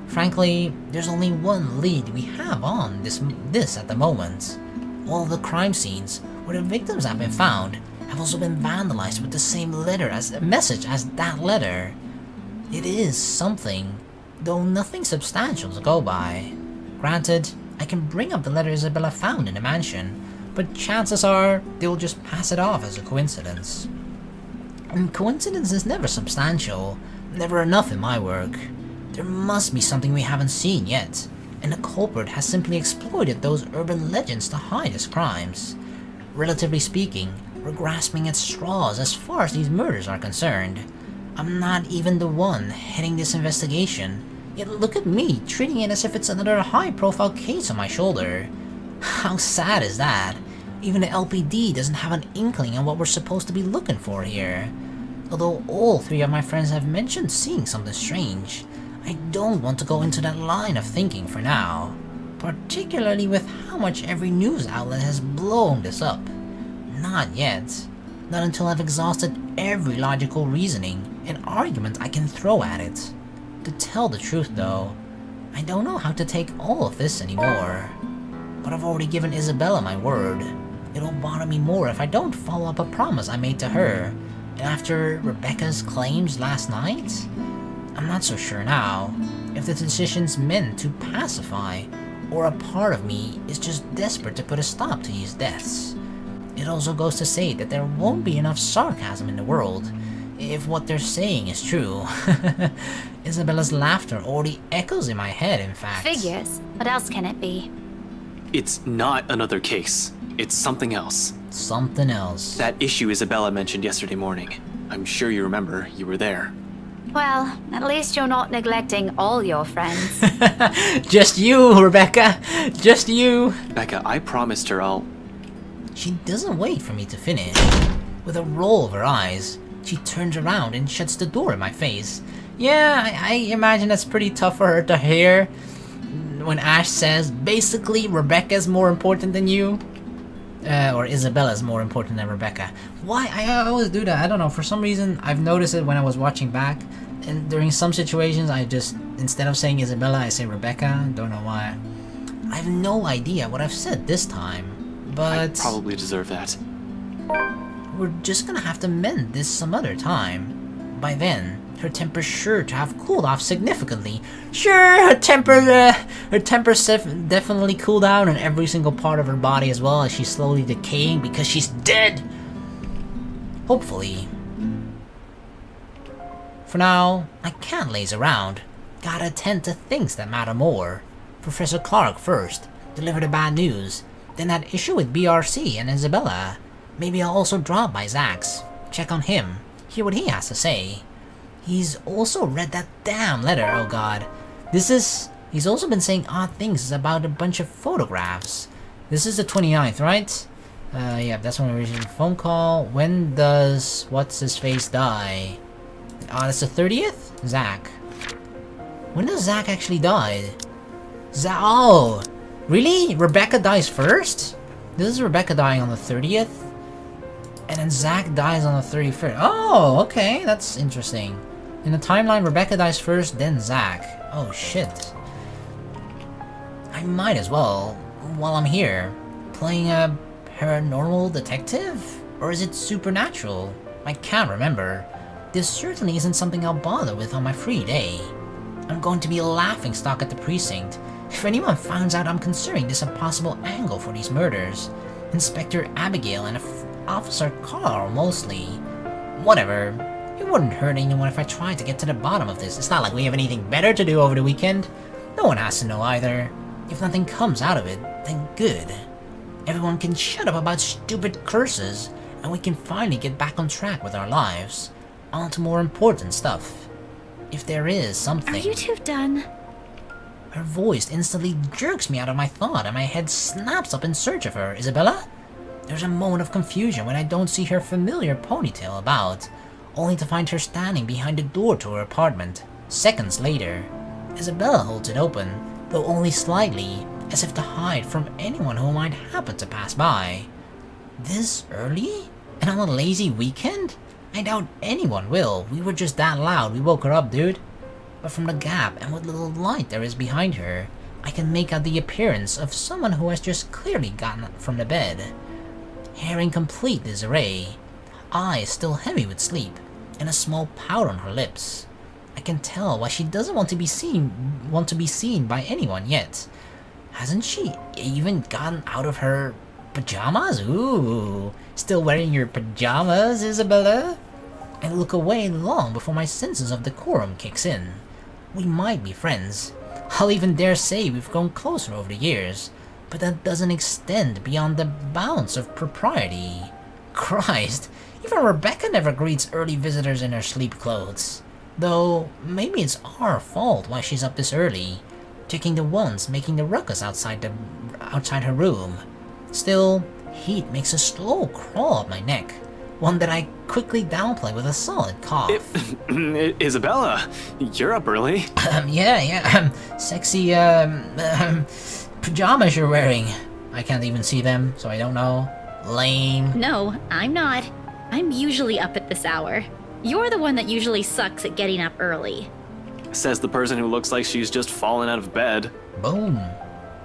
Speaker 1: Frankly, there's only one lead we have on this at the moment. All the crime scenes where the victims have been found have also been vandalized with the same message as that letter. It is something, though nothing substantial to go by. Granted, I can bring up the letter Isabella found in the mansion, but chances are they will just pass it off as a coincidence. And coincidence is never substantial, never enough in my work. There must be something we haven't seen yet, and the culprit has simply exploited those urban legends to hide his crimes. Relatively speaking, we're grasping at straws as far as these murders are concerned. I'm not even the one heading this investigation, yet look at me treating it as if it's another high-profile case on my shoulder. How sad is that? Even the LPD doesn't have an inkling on what we're supposed to be looking for here. Although all three of my friends have mentioned seeing something strange, I don't want to go into that line of thinking for now, particularly with how much every news outlet has blown this up. Not yet. Not until I've exhausted every logical reasoning and argument I can throw at it. To tell the truth though, I don't know how to take all of this anymore. But I've already given Isabella my word. It'll bother me more if I don't follow up a promise I made to her. And after Rebecca's claims last night? I'm not so sure now if the decision's meant to pacify, or a part of me is just desperate to put a stop to these deaths. It also goes to say that there won't be enough sarcasm in the world if what they're saying is true. Isabella's laughter already echoes in my head, in fact.
Speaker 5: Figures. What else can it be?
Speaker 3: It's not another case. It's something else.
Speaker 1: Something else.
Speaker 3: That issue Isabella mentioned yesterday morning. I'm sure you remember. You were there.
Speaker 5: Well, at least you're not neglecting all your friends.
Speaker 1: Just you, Rebecca. Just you.
Speaker 3: Becca, I promised her I'll...
Speaker 1: She doesn't wait for me to finish. With a roll of her eyes, she turns around and shuts the door in my face. Yeah, I imagine that's pretty tough for her to hear. When Ash says, basically, Rebecca's more important than you. Or Isabella's more important than Rebecca. Why? I always do that. I don't know. For some reason, I've noticed it when I was watching back. And during some situations, I just, instead of saying Isabella, I say Rebecca. Don't know why. I have no idea what I've said this time. But
Speaker 3: I probably deserve that.
Speaker 1: we're just gonna have to mend this some other time. By then, her temper's sure to have cooled off significantly. Sure, her temper's definitely cooled down on every single part of her body as well as she's slowly decaying because she's dead. Hopefully. For now, I can't laze around. Gotta attend to things that matter more. Professor Clark first, deliver the bad news. Then that issue with BRC and Isabella. Maybe I'll also drop by Zach's, check on him, hear what he has to say. He's also read that damn letter, oh god. He's also been saying odd things about a bunch of photographs. This is the 29th, right? Yeah, that's when we received a phone call. When does what's-his-face die? That's the 30th? Zach. When does Zach actually die? Oh! Really? Rebecca dies first? This is Rebecca dying on the 30th? And then Zach dies on the 31st. Oh, okay, that's interesting. In the timeline, Rebecca dies first, then Zach. Oh, shit. I might as well, while I'm here, playing a paranormal detective? Or is it supernatural? I can't remember. This certainly isn't something I'll bother with on my free day. I'm going to be a laughingstock at the precinct. If anyone finds out I'm considering this a possible angle for these murders. Inspector Abigail and Officer Carl, mostly. Whatever. It wouldn't hurt anyone if I tried to get to the bottom of this. It's not like we have anything better to do over the weekend. No one has to know either. If nothing comes out of it, then good. Everyone can shut up about stupid curses, and we can finally get back on track with our lives. On to more important stuff. If there is something...
Speaker 5: Are you two done?
Speaker 1: Her voice instantly jerks me out of my thought and my head snaps up in search of her. Isabella? There's a moment of confusion when I don't see her familiar ponytail about, only to find her standing behind the door to her apartment. Seconds later, Isabella holds it open, though only slightly, as if to hide from anyone who might happen to pass by. This early? And on a lazy weekend? I doubt anyone will. We were just that loud. We woke her up, dude. But from the gap and what little light there is behind her, I can make out the appearance of someone who has just clearly gotten up from the bed. Hair in complete disarray, eyes still heavy with sleep, and a small pout on her lips. I can tell why she doesn't want to be seen by anyone yet. Hasn't she even gotten out of her pajamas? Ooh, still wearing your pajamas, Isabella? I look away long before my senses of decorum kicks in. We might be friends. I'll even dare say we've grown closer over the years, but that doesn't extend beyond the bounds of propriety. Christ, even Rebecca never greets early visitors in her sleep clothes. Though, maybe it's our fault why she's up this early, checking the ones making the ruckus outside her room. Still, heat makes a slow crawl up my neck, one that I quickly downplay with a solid cough.
Speaker 3: Isabella, you're up early.
Speaker 1: Sexy, pajamas you're wearing. I can't even see them, so I don't know. Lame.
Speaker 6: No, I'm not. I'm usually up at this hour. You're the one that usually sucks at getting up early.
Speaker 3: Says the person who looks like she's just fallen out of bed.
Speaker 1: Boom.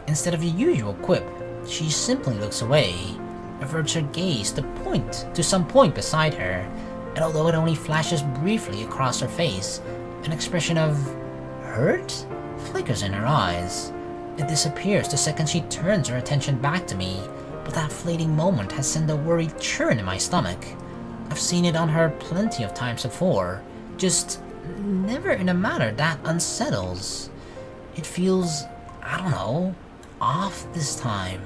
Speaker 1: Instead of the usual quip, she simply looks away, averts her gaze to some point beside her, and although it only flashes briefly across her face, an expression of hurt flickers in her eyes. It disappears the second she turns her attention back to me, but that fleeting moment has sent a worried churn in my stomach. I've seen it on her plenty of times before, just never in a manner that unsettles. It feels, I don't know, off this time.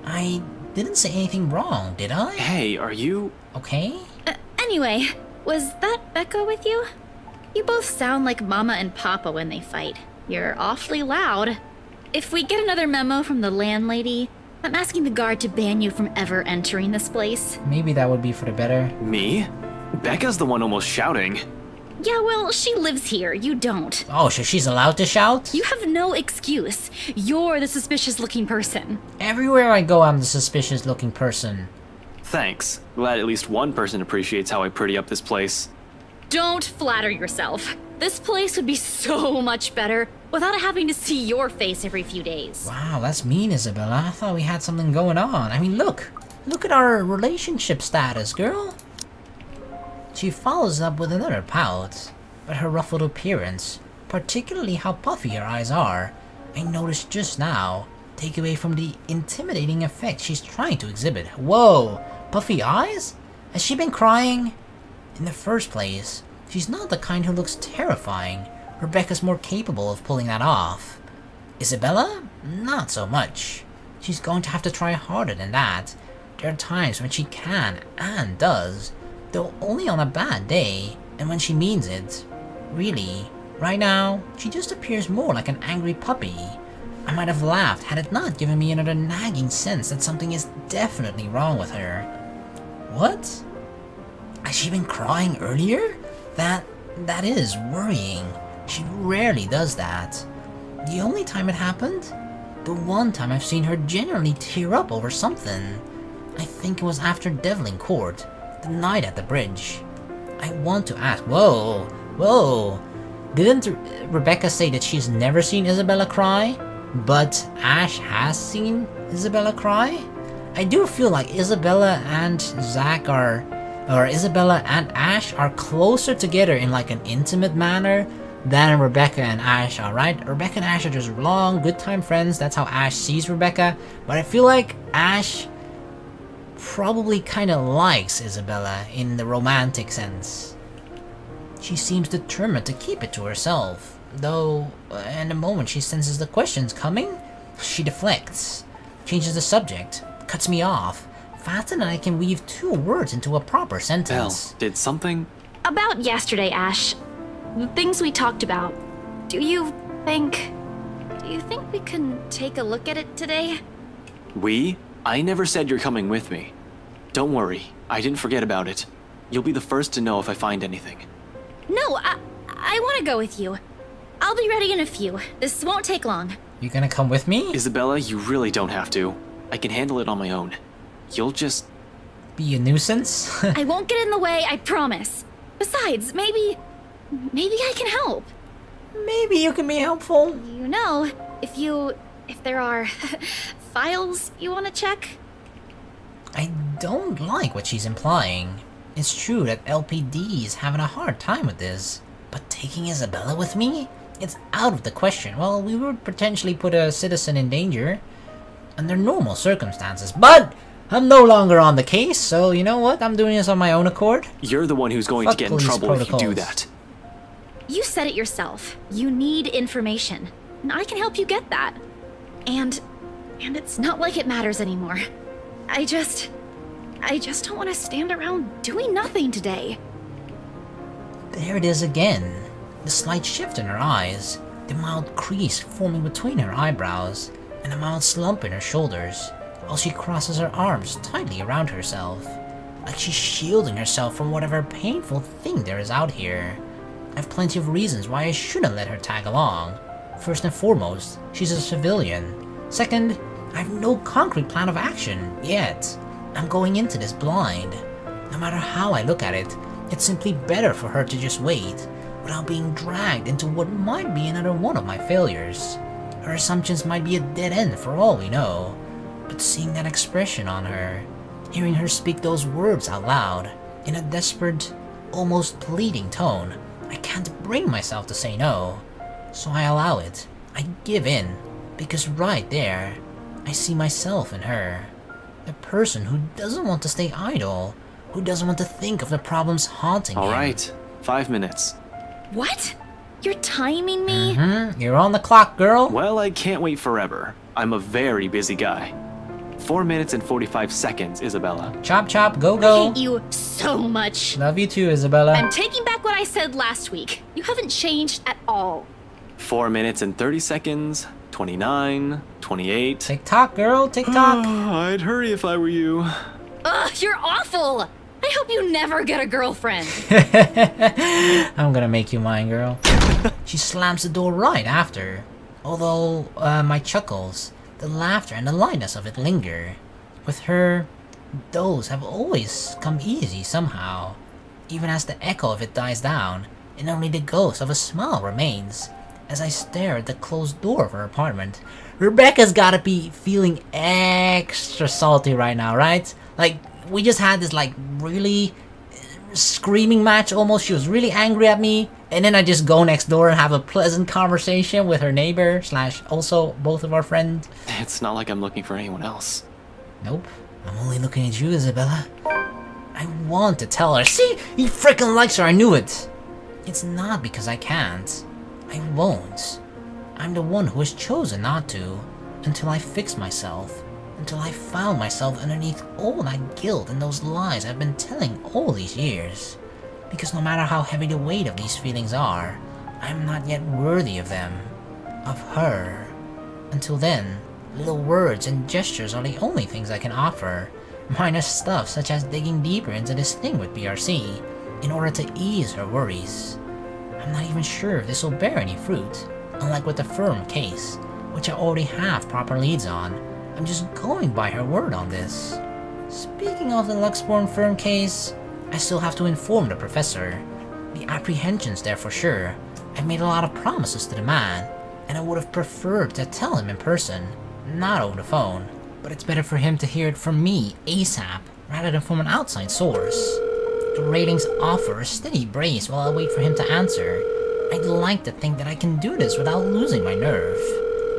Speaker 1: I didn't say anything wrong, did I?
Speaker 3: Hey, are you...
Speaker 1: okay?
Speaker 6: Anyway, was that Becca with you? You both sound like Mama and Papa when they fight. You're awfully loud. If we get another memo from the landlady, I'm asking the guard to ban you from ever entering this place.
Speaker 1: Maybe that would be for the better.
Speaker 3: Me? Becca's the one almost shouting.
Speaker 6: Yeah, well, she lives here. You don't.
Speaker 1: Oh, so she's allowed to shout?
Speaker 6: You have no excuse. You're the suspicious-looking person.
Speaker 1: Everywhere I go, I'm the suspicious-looking person.
Speaker 3: Thanks. Glad at least one person appreciates how I pretty up this place.
Speaker 6: Don't flatter yourself. This place would be so much better without having to see your face every few days.
Speaker 1: Wow, that's mean, Isabella. I thought we had something going on. I mean, look at our relationship status, girl. She follows up with another pout, but her ruffled appearance, particularly how puffy her eyes are, I noticed just now, take away from the intimidating effect she's trying to exhibit. Whoa, puffy eyes? Has she been crying? In the first place, she's not the kind who looks terrifying. Rebecca's more capable of pulling that off. Isabella? Not so much. She's going to have to try harder than that. There are times when she can, and does, though only on a bad day, and when she means it. Really, right now, she just appears more like an angry puppy. I might have laughed had it not given me another nagging sense that something is definitely wrong with her. What? Has she been crying earlier? That is worrying. She rarely does that. The only time it happened? The one time I've seen her genuinely tear up over something. I think it was after Devlin Court, the night at the bridge. I want to ask, whoa. Didn't Rebecca say that she's never seen Isabella cry? But Ash has seen Isabella cry? I do feel like Isabella and Isabella and Ash are closer together in like an intimate manner than Rebecca and Ash are, right? Rebecca and Ash are just long, good time friends. That's how Ash sees Rebecca. But I feel like Ash probably kind of likes Isabella in the romantic sense. She seems determined to keep it to herself, though in the moment she senses the questions coming, she deflects, changes the subject, cuts me off, faster than I can weave two words into a proper sentence.
Speaker 3: Belle, did something...
Speaker 6: About yesterday, Ash. The things we talked about. Do you think we can take a look at it today?
Speaker 3: We? I never said you're coming with me. Don't worry, I didn't forget about it. You'll be the first to know if I find anything.
Speaker 6: No, I want to go with you. I'll be ready in a few. This won't take long.
Speaker 1: You gonna come with me?
Speaker 3: Isabella, you really don't have to. I can handle it on my own. you'll just...
Speaker 1: Be a nuisance?
Speaker 6: I won't get in the way, I promise. Besides, maybe I can help.
Speaker 1: Maybe you can be helpful.
Speaker 6: You know, if there are files you want to check.
Speaker 1: I don't like what she's implying. It's true that LPD is having a hard time with this, but taking Isabella with me? It's out of the question. Well, we would potentially put a citizen in danger under normal circumstances, but I'm no longer on the case, so you know what? I'm doing this on my own accord.
Speaker 3: You're the one who's going to get in trouble if you do that.
Speaker 6: You said it yourself. You need information, and I can help you get that. And it's not like it matters anymore. I just don't want to stand around doing nothing today.
Speaker 1: There it is again. The slight shift in her eyes, the mild crease forming between her eyebrows, and a mild slump in her shoulders, while she crosses her arms tightly around herself, like she's shielding herself from whatever painful thing there is out here. I have plenty of reasons why I shouldn't let her tag along. First and foremost, she's a civilian. Second, I have no concrete plan of action, yet. I'm going into this blind. No matter how I look at it, it's simply better for her to just wait, without being dragged into what might be another one of my failures. Her assumptions might be a dead end for all we know, but seeing that expression on her, hearing her speak those words out loud, in a desperate, almost pleading tone, I can't bring myself to say no. So I allow it. I give in, because right there, I see myself in her. A person who doesn't want to stay idle, who doesn't want to think of the problems haunting him.
Speaker 3: Alright, 5 minutes.
Speaker 6: What? You're timing me?
Speaker 1: You're on the clock, girl.
Speaker 3: Well, I can't wait forever. I'm a very busy guy. 4 minutes and 45 seconds, Isabella.
Speaker 1: Chop chop, go
Speaker 6: I
Speaker 1: go.
Speaker 6: hate you so much.
Speaker 1: Love you too, Isabella.
Speaker 6: I'm taking back what I said last week. You haven't changed at all.
Speaker 3: 4 minutes and 30 seconds, 29, 28.
Speaker 1: Tick tock, girl, tick tock.
Speaker 3: I'd hurry if I were you.
Speaker 6: Ugh, you're awful! I hope you never get a girlfriend.
Speaker 1: I'm gonna make you mine, girl. She slams the door right after. Although, my chuckles, the laughter and the lightness of it linger. With her, those have always come easy somehow. Even as the echo of it dies down, and only the ghost of a smile remains. As I stare at the closed door of her apartment, Rebecca's gotta be feeling extra salty right now, right? Like, we just had this, like, really screaming match almost. She was really angry at me, and then I just go next door and have a pleasant conversation with her neighbor / also both of our friends.
Speaker 3: It's not like I'm looking for anyone else.
Speaker 1: Nope, I'm only looking at you, Isabella. I want to tell her. See, he freaking likes her, I knew it. It's not because I can't. I won't. I'm the one who has chosen not to, until I fix myself. Until I found myself underneath all that guilt and those lies I've been telling all these years. Because no matter how heavy the weight of these feelings are, I am not yet worthy of them. Of her. Until then, little words and gestures are the only things I can offer. Minor stuff such as digging deeper into this thing with BRC, in order to ease her worries. I'm not even sure if this will bear any fruit, unlike with the firm case, which I already have proper leads on. I'm just going by her word on this. Speaking of the Luxborn firm case, I still have to inform the professor. The apprehension's there for sure. I've made a lot of promises to the man, and I would have preferred to tell him in person, not over the phone. But it's better for him to hear it from me ASAP, rather than from an outside source. The ratings offer a steady brace while I wait for him to answer. I'd like to think that I can do this without losing my nerve.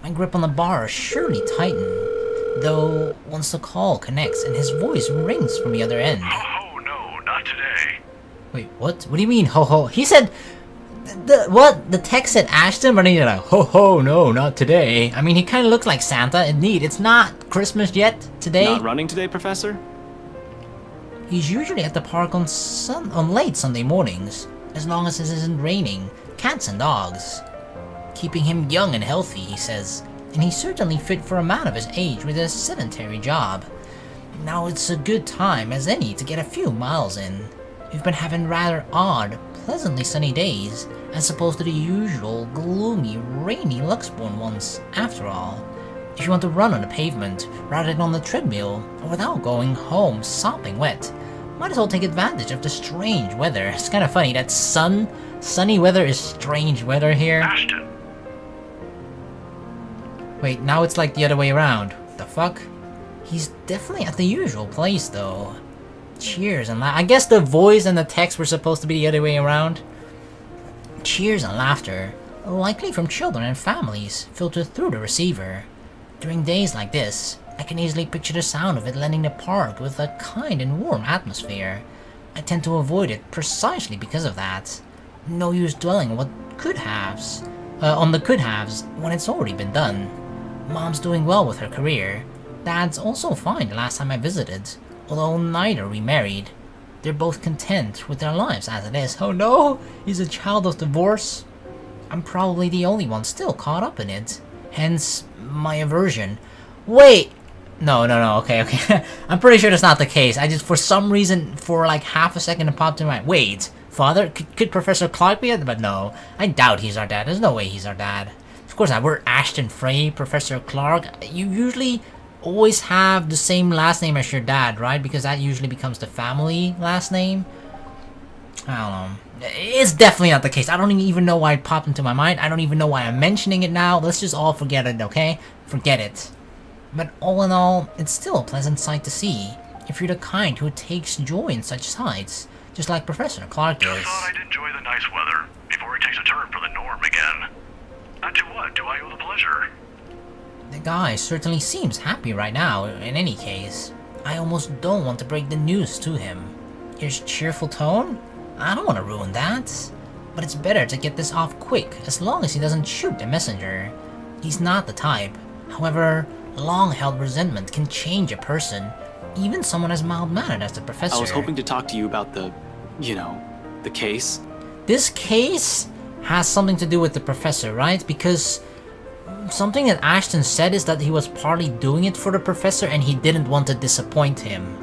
Speaker 1: My grip on the bar is surely tightened. Though, once the call connects and his voice rings from the other end.
Speaker 4: Oh, no, not today.
Speaker 1: Wait, what? What do you mean, ho ho? He said... What? The text said Ashton, but then you're like, ho ho, no, not today. I mean, he kind of looks like Santa, indeed. It's not Christmas yet today.
Speaker 3: Not running today, Professor?
Speaker 1: He's usually at the park on late Sunday mornings, as long as it isn't raining, cats and dogs. Keeping him young and healthy, he says. And he's certainly fit for a man of his age with a sedentary job. Now it's a good time as any to get a few miles in. We've been having rather odd, pleasantly sunny days, as opposed to the usual gloomy, rainy Luxborn ones, after all. If you want to run on the pavement rather than on the treadmill, or without going home sopping wet, might as well take advantage of the strange weather. It's kind of funny that sunny weather is strange weather here.
Speaker 4: Ashton,
Speaker 1: Wait, now it's like the other way around. What the fuck? He's definitely at the usual place though. Cheers and I guess the voice and the text were supposed to be the other way around. Cheers and laughter, likely from children and families, filtered through the receiver. During days like this, I can easily picture the sound of it lending the park with a kind and warm atmosphere. I tend to avoid it precisely because of that. No use dwelling on what on the could-haves when it's already been done. Mom's doing well with her career. Dad's also fine the last time I visited, although neither remarried. They're both content with their lives as it is. Oh no! He's a child of divorce. I'm probably the only one still caught up in it. Hence, my aversion. Wait! No, okay. I'm pretty sure that's not the case. I just, for some reason, for like half a second it popped in my mind. Wait, father? Could Professor Clark be it? But no, I doubt he's our dad. There's no way he's our dad. Of course not. We're Ashton Frey, Professor Clark. You usually always have the same last name as your dad, right? Because that usually becomes the family last name. I don't know. It's definitely not the case. I don't even know why it popped into my mind. I don't even know why I'm mentioning it now. Let's just all forget it, okay? Forget it. But all in all, it's still a pleasant sight to see, if you're the kind who takes joy in such sights, just like Professor Clark
Speaker 4: just
Speaker 1: is.
Speaker 4: thought I'd enjoy the nice weather before it takes a turn for the norm again. And to what do I owe the pleasure?
Speaker 1: The guy certainly seems happy right now, in any case. I almost don't want to break the news to him. His cheerful tone? I don't want to ruin that. But it's better to get this off quick, as long as he doesn't shoot the messenger. He's not the type. However, long-held resentment can change a person, even someone as mild-mannered as the professor.
Speaker 3: I was hoping to talk to you about the case.
Speaker 1: This case has something to do with the professor, right? Because something that Ashton said is that he was partly doing it for the professor and he didn't want to disappoint him.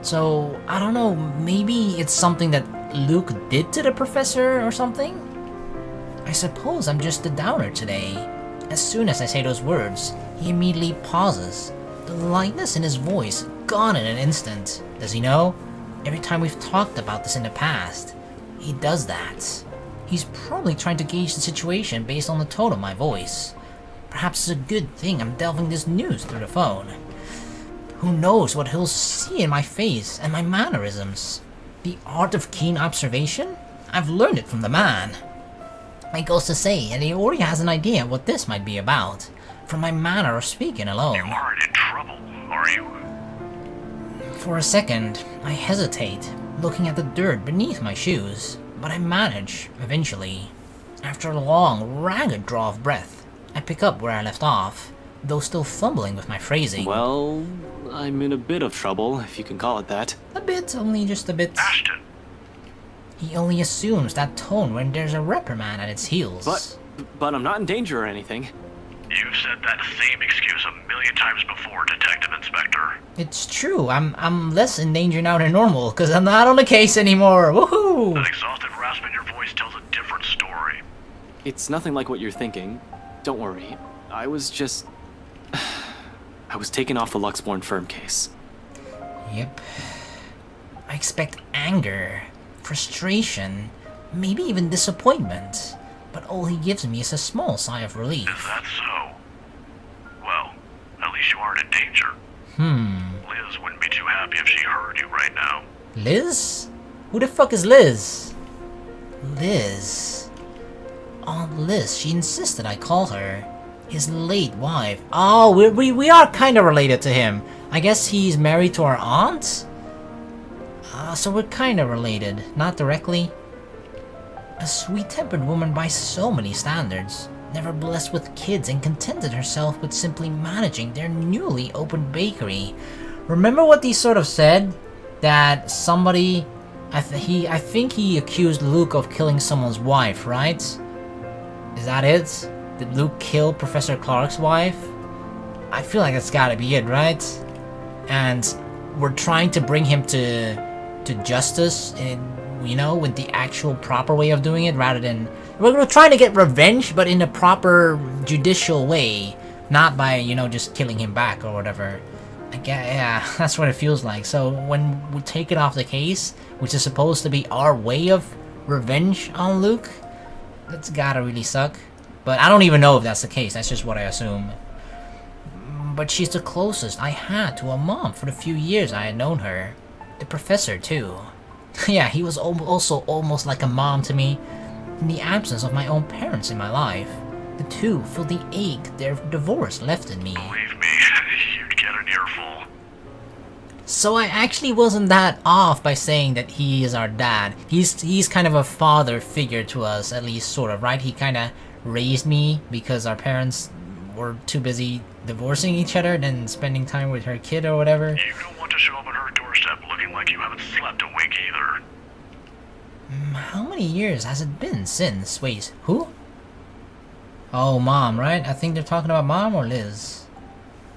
Speaker 1: So, I don't know, maybe it's something that Luke did to the professor or something? I suppose I'm just a downer today. As soon as I say those words, he immediately pauses, the lightness in his voice gone in an instant. Does he know? Every time we've talked about this in the past, he does that. He's probably trying to gauge the situation based on the tone of my voice. Perhaps it's a good thing I'm delving this news through the phone. Who knows what he'll see in my face and my mannerisms? The art of keen observation? I've learned it from the man. It goes to say, and he already has an idea what this might be about, from my manner of speaking alone.
Speaker 4: You aren't in trouble, are you?
Speaker 1: For a second, I hesitate, looking at the dirt beneath my shoes, but I manage, eventually. After a long, ragged draw of breath, I pick up where I left off, though still fumbling with my phrasing.
Speaker 3: Well, I'm in a bit of trouble, if you can call it that.
Speaker 1: A bit, only just a bit.
Speaker 4: Ashton,
Speaker 1: He only assumes that tone when there's a reprimand at its heels.
Speaker 3: But I'm not in danger or anything.
Speaker 4: you've said that same excuse a million times before, Detective Inspector.
Speaker 1: It's true, I'm less in danger now than normal, because I'm not on the case anymore. Woohoo!
Speaker 4: That exhausted rasp in your voice tells a different story.
Speaker 3: It's nothing like what you're thinking. Don't worry. I was just... I was taken off the Luxborn firm case.
Speaker 1: Yep. I expect anger, frustration, maybe even disappointment. But all he gives me is a small sigh of relief.
Speaker 4: Is that so? Well, at least you aren't in danger. Liz wouldn't be too happy if she heard you right now.
Speaker 1: Liz? Who the fuck is Liz? Liz. Aunt Liz, she insisted I call her his late wife. Oh, we are kind of related to him. I guess he's married to our aunt? So we're kind of related, not directly. A sweet-tempered woman by so many standards, never blessed with kids and contented herself with simply managing their newly opened bakery. Remember what he sort of said? That somebody... I think he accused Luke of killing someone's wife, right? Is that it? Did Luke kill Professor Clark's wife? I feel like that's gotta be it, right? And we're trying to bring him to justice, in, you know, with the actual proper way of doing it, rather than... We're trying to get revenge, but in a proper judicial way, Not by, you know, just killing him back or whatever. I guess, yeah, that's what it feels like. So when we take it off the case, which is supposed to be our way of revenge on Luke, that's gotta really suck. But I don't even know if that's the case, that's just what I assume. But she's the closest I had to a mom for the few years I had known her. The professor, too. Yeah, he was also almost like a mom to me, in the absence of my own parents in my life. The two filled the ache their divorce left in me.
Speaker 4: Believe me, you'd get an earful.
Speaker 1: So I actually wasn't that off by saying that he is our dad. He's kind of a father figure to us, at least sort of, right? He kind of raised me because our parents were too busy divorcing each other than spending time with her kid or whatever.
Speaker 4: You don't want to show up on her doorstep looking like you haven't slept a wink either.
Speaker 1: How many years has it been since? Wait, who? Oh, Mom, right? I think they're talking about Mom or Liz.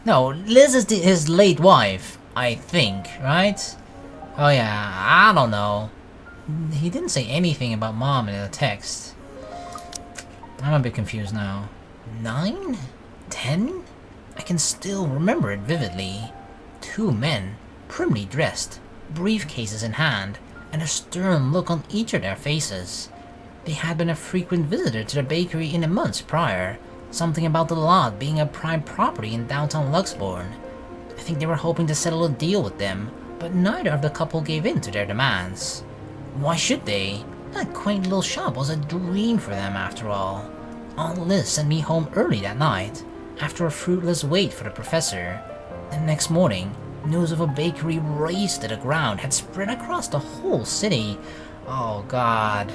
Speaker 1: No, Liz is his late wife, I think, right? Oh yeah, I don't know. He didn't say anything about Mom in the text. I'm a bit confused now. 9? 10? I can still remember it vividly. Two men, primly dressed, briefcases in hand, and a stern look on each of their faces. They had been a frequent visitor to the bakery in the months prior, something about the lot being a prime property in downtown Luxbourne. I think they were hoping to settle a deal with them, but neither of the couple gave in to their demands. Why should they? That quaint little shop was a dream for them after all. Aunt Liz sent me home early that night, after a fruitless wait for the professor. The next morning, news of a bakery razed to the ground had spread across the whole city. Oh god.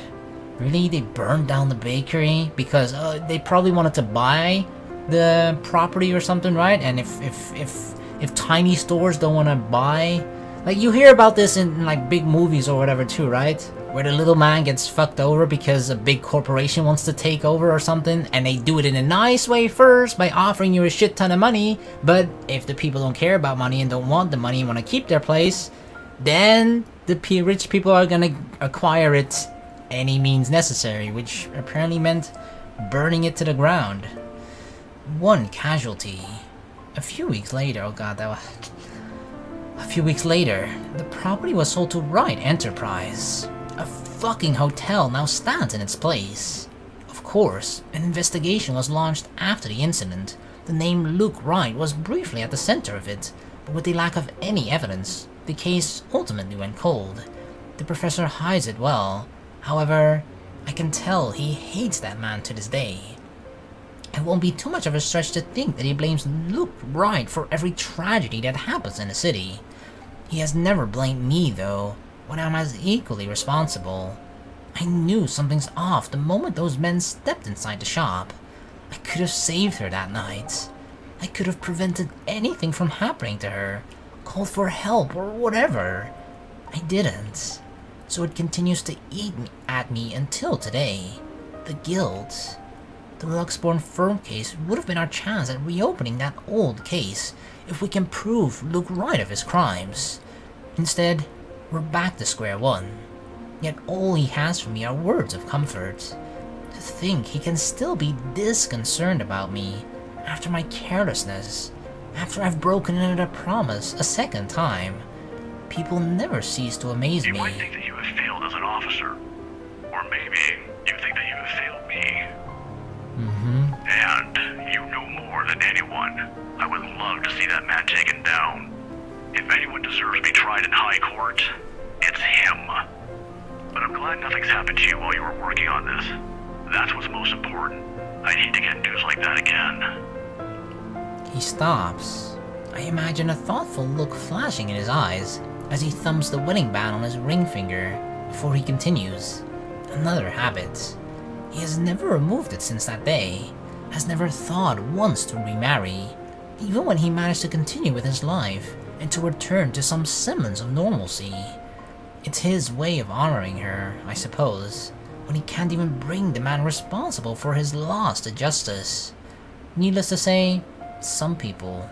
Speaker 1: Really? They burned down the bakery? Because they probably wanted to buy the property or something, right? And if tiny stores don't want to buy... Like, you hear about this in, like, big movies or whatever too, right? Where the little man gets fucked over because a big corporation wants to take over or something, and they do it in a nice way first by offering you a shit ton of money, but if the people don't care about money and don't want the money and want to keep their place, then the rich people are gonna acquire it any means necessary, which apparently meant burning it to the ground. One casualty. A few weeks later, oh god, that was... A few weeks later, the property was sold to Wright Enterprise. A fucking hotel now stands in its place. Of course, an investigation was launched after the incident. The name Luke Wright was briefly at the center of it, but with the lack of any evidence, the case ultimately went cold. The professor hides it well. However, I can tell he hates that man to this day. It won't be too much of a stretch to think that he blames Luke Wright for every tragedy that happens in the city. He has never blamed me, though, when I'm as equally responsible. I knew something's off the moment those men stepped inside the shop. I could have saved her that night. I could have prevented anything from happening to her, called for help or whatever. I didn't. So it continues to eat at me until today. The guilt. The Luxbourne firm case would have been our chance at reopening that old case if we can prove Luke right of his crimes. Instead, we're back to square one. Yet all he has for me are words of comfort. To think he can still be this concerned about me after my carelessness, after I've broken another promise a second time. People never cease to amaze me.
Speaker 4: You might think that you have failed as an officer. Or maybe you think that you have failed me. And you know more than anyone. I would love to see that man taken down. If anyone deserves to be tried in high court, it's him. But I'm glad nothing's happened to you while you were working on this. That's what's most important. I need to get news like that again.
Speaker 1: He stops. I imagine a thoughtful look flashing in his eyes as he thumbs the wedding band on his ring finger before he continues. Another habit. He has never removed it since that day, has never thought once to remarry, even when he managed to continue with his life and to return to some semblance of normalcy. It's his way of honoring her, I suppose, when he can't even bring the man responsible for his loss to justice. Needless to say, some people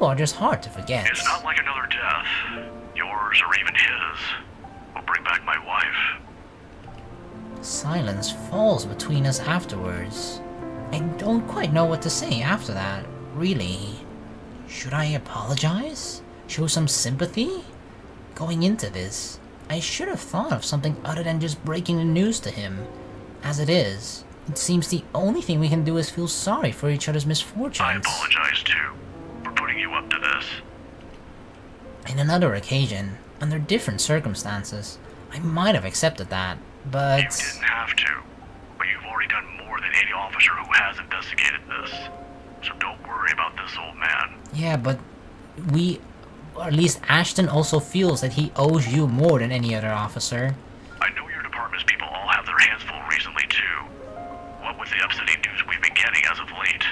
Speaker 1: are just hard to forget.
Speaker 4: It's not like another death. Yours or even his will bring back my wife.
Speaker 1: Silence falls between us afterwards. I don't quite know what to say after that, really. Should I apologize? Show some sympathy? Going into this, I should have thought of something other than just breaking the news to him. As it is, it seems the only thing we can do is feel sorry for each other's misfortunes.
Speaker 4: I apologize too, for putting you up to this.
Speaker 1: In another occasion, under different circumstances, I might have accepted that, but...
Speaker 4: You didn't have to, but you've already done more than any officer who has investigated this. So don't worry about this, old man.
Speaker 1: Yeah, but or at least Ashton also feels that he owes you more than any other officer.
Speaker 4: I know your department's people all have their hands full recently too. What with the upsetting news we've been getting as of late.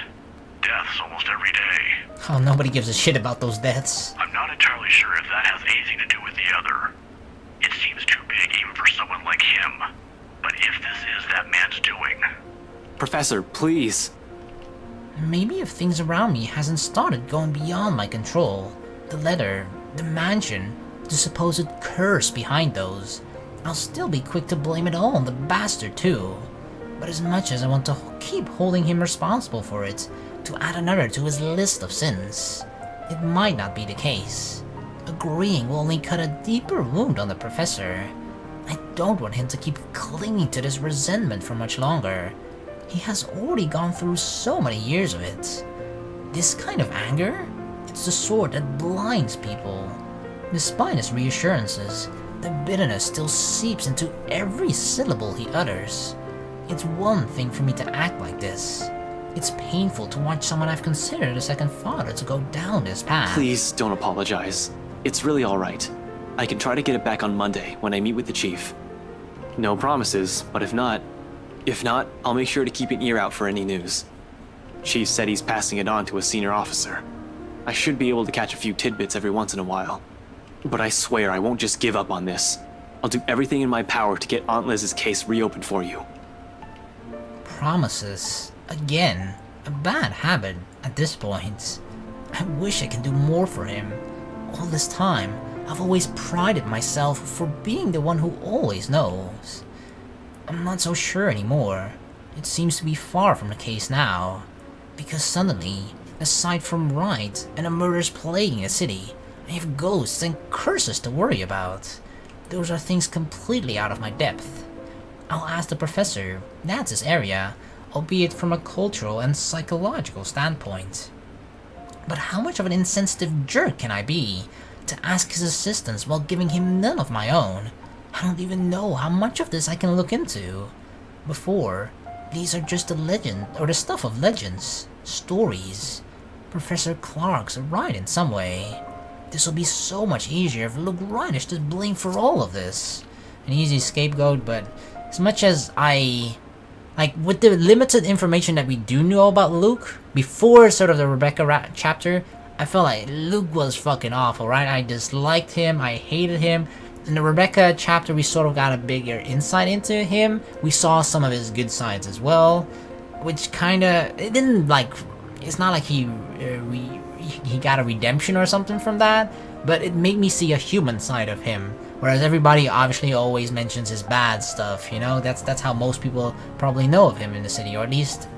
Speaker 4: Deaths almost every day.
Speaker 1: Oh, nobody gives a shit about those deaths.
Speaker 4: I'm not entirely sure if that has anything to do with the other. It seems too big even for someone like him. But if this is that man's doing...
Speaker 3: Professor, please.
Speaker 1: Maybe if things around me hasn't started going beyond my control, the letter, the mansion, the supposed curse behind those, I'll still be quick to blame it all on the bastard too. But as much as I want to keep holding him responsible for it, to add another to his list of sins, it might not be the case. Agreeing will only cut a deeper wound on the professor. I don't want him to keep clinging to this resentment for much longer. He has already gone through so many years of it. This kind of anger? It's the sort that blinds people. Despite his reassurances, the bitterness still seeps into every syllable he utters. It's one thing for me to act like this. It's painful to watch someone I've considered a second father to go down this path.
Speaker 3: Please don't apologize. It's really alright. I can try to get it back on Monday when I meet with the chief. No promises, but if not, I'll make sure to keep an ear out for any news. Chief said he's passing it on to a senior officer. I should be able to catch a few tidbits every once in a while. But I swear I won't just give up on this. I'll do everything in my power to get Aunt Liz's case reopened for you.
Speaker 1: Promises. Again, a bad habit at this point. I wish I could do more for him. All this time, I've always prided myself for being the one who always knows. I'm not so sure anymore. It seems to be far from the case now. Because suddenly, aside from riots and the murders plaguing the city, I have ghosts and curses to worry about. Those are things completely out of my depth. I'll ask the professor, that's his area, albeit from a cultural and psychological standpoint. But how much of an insensitive jerk can I be to ask his assistance while giving him none of my own? I don't even know how much of this I can look into. Before, these are just the legend or the stuff of legends, stories. Professor Clark's right in some way. This will be so much easier if Luke Reinish is blamed for all of this. An easy scapegoat, but as much as with the limited information that we do know about Luke, before sort of the Rebecca chapter, I felt like Luke was fucking awful, right? I disliked him, I hated him. In the Rebecca chapter, we sort of got a bigger insight into him. We saw some of his good sides as well, which kinda, it didn't it's not like he got a redemption or something from that, but it made me see a human side of him. Whereas everybody obviously always mentions his bad stuff, you know? That's how most people probably know of him in the city, or at least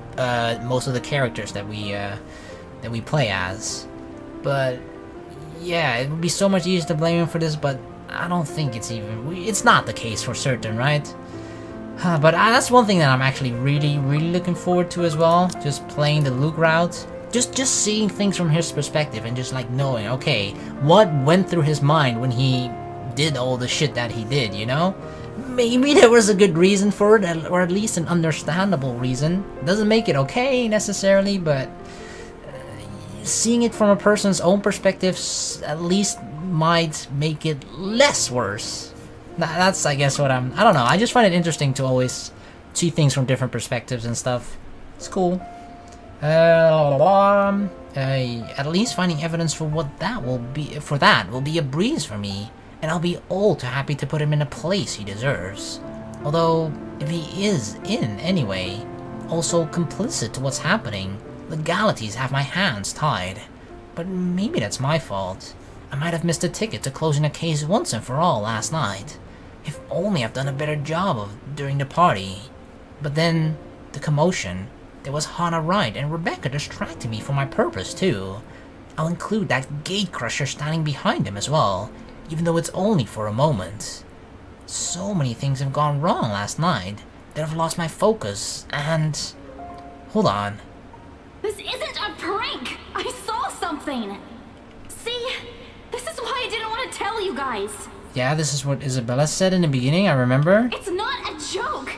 Speaker 1: most of the characters that we play as. But yeah, it would be so much easier to blame him for this, but I don't think it's not the case for certain, right? But that's one thing that I'm actually really looking forward to as well, just playing the Luke route. Just seeing things from his perspective and just knowing, okay, what went through his mind when he did all the shit that he did, you know? Maybe there was a good reason for it, or at least an understandable reason. Doesn't make it okay necessarily, but seeing it from a person's own perspective at least might make it less worse. That's, I guess, what I don't know. I just find it interesting to always see things from different perspectives and stuff. It's cool. At least finding evidence for that will be a breeze for me, and I'll be all too happy to put him in a place he deserves. Although, if he is in anyway, also complicit to what's happening, legalities have my hands tied. But maybe that's my fault. I might have missed a ticket to closing the case once and for all last night. If only I've done a better job during the party. But then, the commotion, There was Hana right, and Rebecca distracting me from my purpose too. I'll include that gate crusher standing behind him as well, even though it's only for a moment. So many things have gone wrong last night that I've lost my focus, and... Hold on.
Speaker 7: This isn't a prank! I saw something! See? This is why I didn't want to tell you guys!
Speaker 1: Yeah, this is what Isabella said in the beginning, I remember.
Speaker 7: It's not a joke!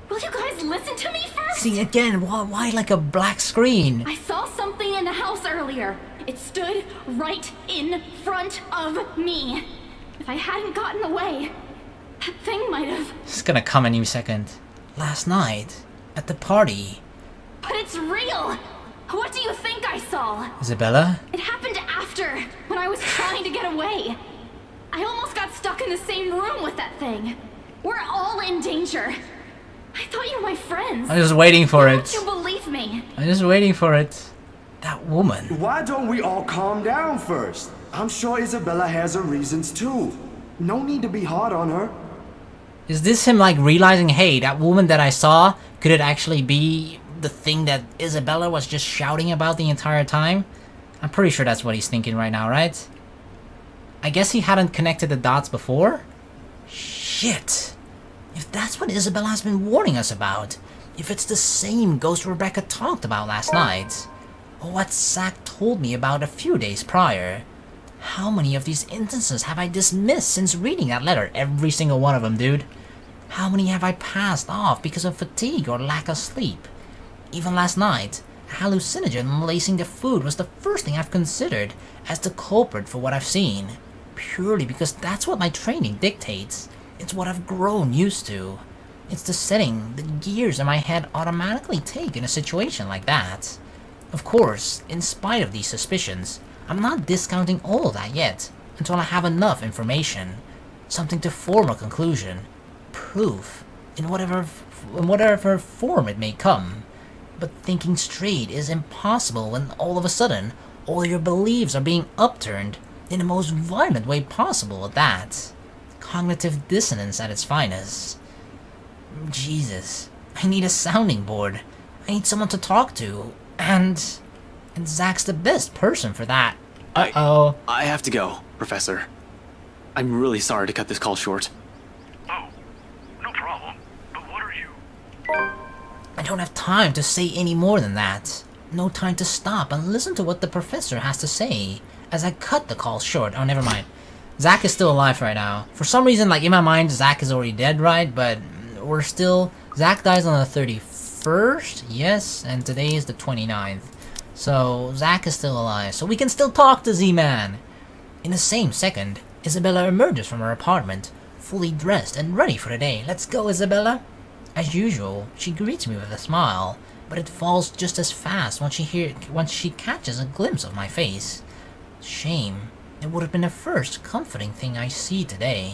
Speaker 7: Will you guys listen to me first?
Speaker 1: See, again, why like a black screen?
Speaker 7: I saw something in the house earlier. It stood right in front of me. If I hadn't gotten away, that thing might have...
Speaker 1: It's gonna come any second. Last night, at the party.
Speaker 7: But it's real! What do you think I saw?
Speaker 1: Isabella?
Speaker 7: It happened after, when I was trying to get away. I almost got stuck in the same room with that thing. We're all in danger. I thought you were my friends.
Speaker 1: I'm just waiting for
Speaker 7: Why
Speaker 1: it.
Speaker 7: don't you believe me?
Speaker 1: I'm just waiting for it. That woman.
Speaker 8: Why don't we all calm down first? I'm sure Isabella has her reasons too. No need to be hard on her.
Speaker 1: Is this him like realizing, hey, that woman that I saw, could it actually be the thing that Isabella was just shouting about the entire time? I'm pretty sure that's what he's thinking right now, right? I guess he hadn't connected the dots before? Shit. If that's what Isabella has been warning us about, if it's the same ghost Rebecca talked about last night, or what Zack told me about a few days prior, how many of these instances have I dismissed since reading that letter? Every single one of them, dude. How many have I passed off because of fatigue or lack of sleep? Even last night, a hallucinogen lacing the food was the first thing I've considered as the culprit for what I've seen. Purely because that's what my training dictates. It's what I've grown used to. It's the setting the gears in my head automatically take in a situation like that. Of course, in spite of these suspicions, I'm not discounting all of that yet, until I have enough information. Something to form a conclusion. Proof. In whatever form it may come. But thinking straight is impossible when all of a sudden, all your beliefs are being upturned in the most violent way possible at that. Cognitive dissonance at its finest. Jesus. I need a sounding board. I need someone to talk to. And Zack's the best person for that. Uh-oh.
Speaker 3: I have to go, Professor. I'm really sorry to cut this call short.
Speaker 4: Oh, no problem. But what are you...
Speaker 1: I don't have time to say any more than that. No time to stop and listen to what the professor has to say. As I cut the call short. Oh, never mind. Zack is still alive right now. For some reason, like in my mind, Zack is already dead, right? But we're still... Zack dies on the 31st? Yes, and today is the 29th. So, Zack is still alive. So we can still talk to Z-Man. In the same second, Isabella emerges from her apartment, fully dressed and ready for the day. Let's go, Isabella. As usual, she greets me with a smile, but it falls just as fast once she catches a glimpse of my face. Shame. It would have been the first comforting thing I see today.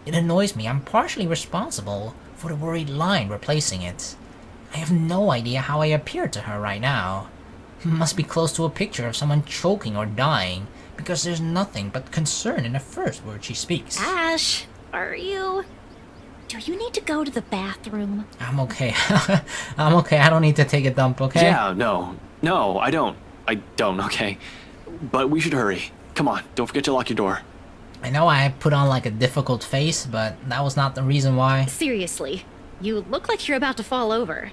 Speaker 1: It annoys me I'm partially responsible for the worried line replacing it. I have no idea how I appear to her right now. Must be close to a picture of someone choking or dying, because there's nothing but concern in the first word she speaks.
Speaker 6: Ash, are you... Do you need to go to the bathroom?
Speaker 1: I'm okay. I'm okay. I don't need to take a dump, okay?
Speaker 3: Yeah, no, I don't, okay? But we should hurry. Come on, don't forget to lock your door.
Speaker 1: I know I put on like a difficult face, but that was not the reason why.
Speaker 6: Seriously, you look like you're about to fall over.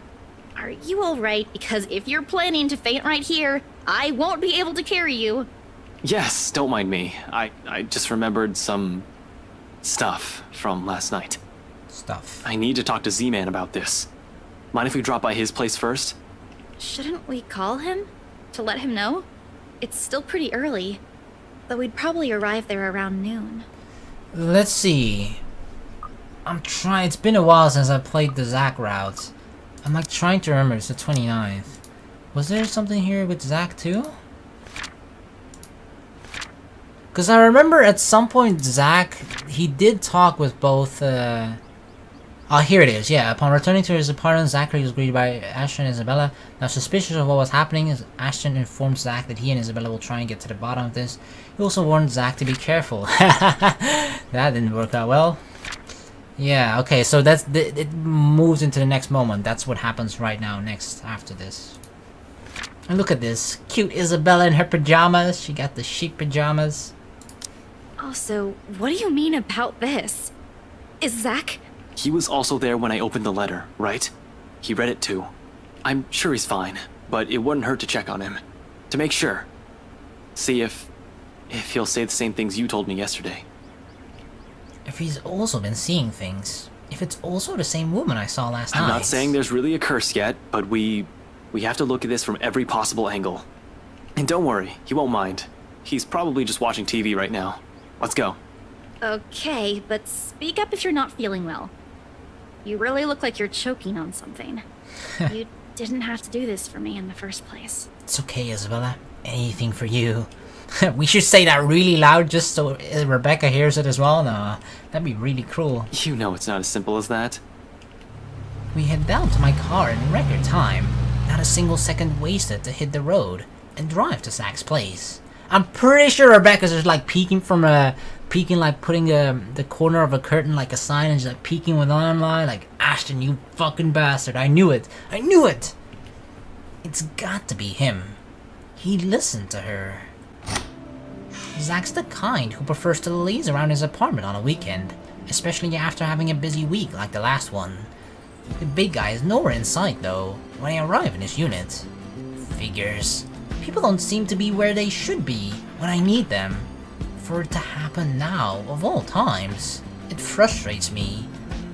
Speaker 6: Are you alright? Because if you're planning to faint right here, I won't be able to carry you.
Speaker 3: Yes, don't mind me. I just remembered some... stuff from last night.
Speaker 1: Stuff.
Speaker 3: I need to talk to Z-Man about this. Mind if we drop by his place first?
Speaker 6: Shouldn't we call him? To let him know? It's still pretty early. Though we'd probably arrive there around noon.
Speaker 1: Let's see. It's been a while since I played the Zack route. I'm like trying to remember, it's the 29th. Was there something here with Zack too? Because I remember at some point Zack, he did talk with both, Oh, here it is, yeah. Upon returning to his apartment, Zachary was greeted by Ashton and Isabella. Now, suspicious of what was happening, Ashton informed Zack that he and Isabella will try and get to the bottom of this. He also warned Zack to be careful. That didn't work out well. Yeah, okay, so that's it moves into the next moment. That's what happens right now, next, after this. And look at this. Cute Isabella in her pajamas. She got the chic pajamas.
Speaker 6: Also, what do you mean about this? Is Zach...
Speaker 3: He was also there when I opened the letter, right? He read it too. I'm sure he's fine, but it wouldn't hurt to check on him. To make sure. See if he'll say the same things you told me yesterday.
Speaker 1: If he's also been seeing things. If it's also the same woman I saw last night.
Speaker 3: I'm not saying there's really a curse yet, but we have to look at this from every possible angle. And don't worry, he won't mind. He's probably just watching TV right now. Let's go.
Speaker 6: Okay, but speak up if you're not feeling well. You really look like you're choking on something. You didn't have to do this for me in the first place.
Speaker 1: It's okay, Isabella. Anything for you. We should say that really loud just so Rebecca hears it as well. No, that'd be really cruel.
Speaker 3: You know it's not as simple as that.
Speaker 1: We head down to my car in record time. Not a single second wasted to hit the road and drive to Zach's place. I'm pretty sure Rebecca's just like peeking from like putting the corner of a curtain like a sign and just like peeking with one eye like, Ashton, you fucking bastard, I knew it, I knew it! It's got to be him. He listened to her. Zach's the kind who prefers to laze around his apartment on a weekend, especially after having a busy week like the last one. The big guy is nowhere in sight though, when I arrive in his unit. Figures. People don't seem to be where they should be when I need them. For it to happen now, of all times, it frustrates me.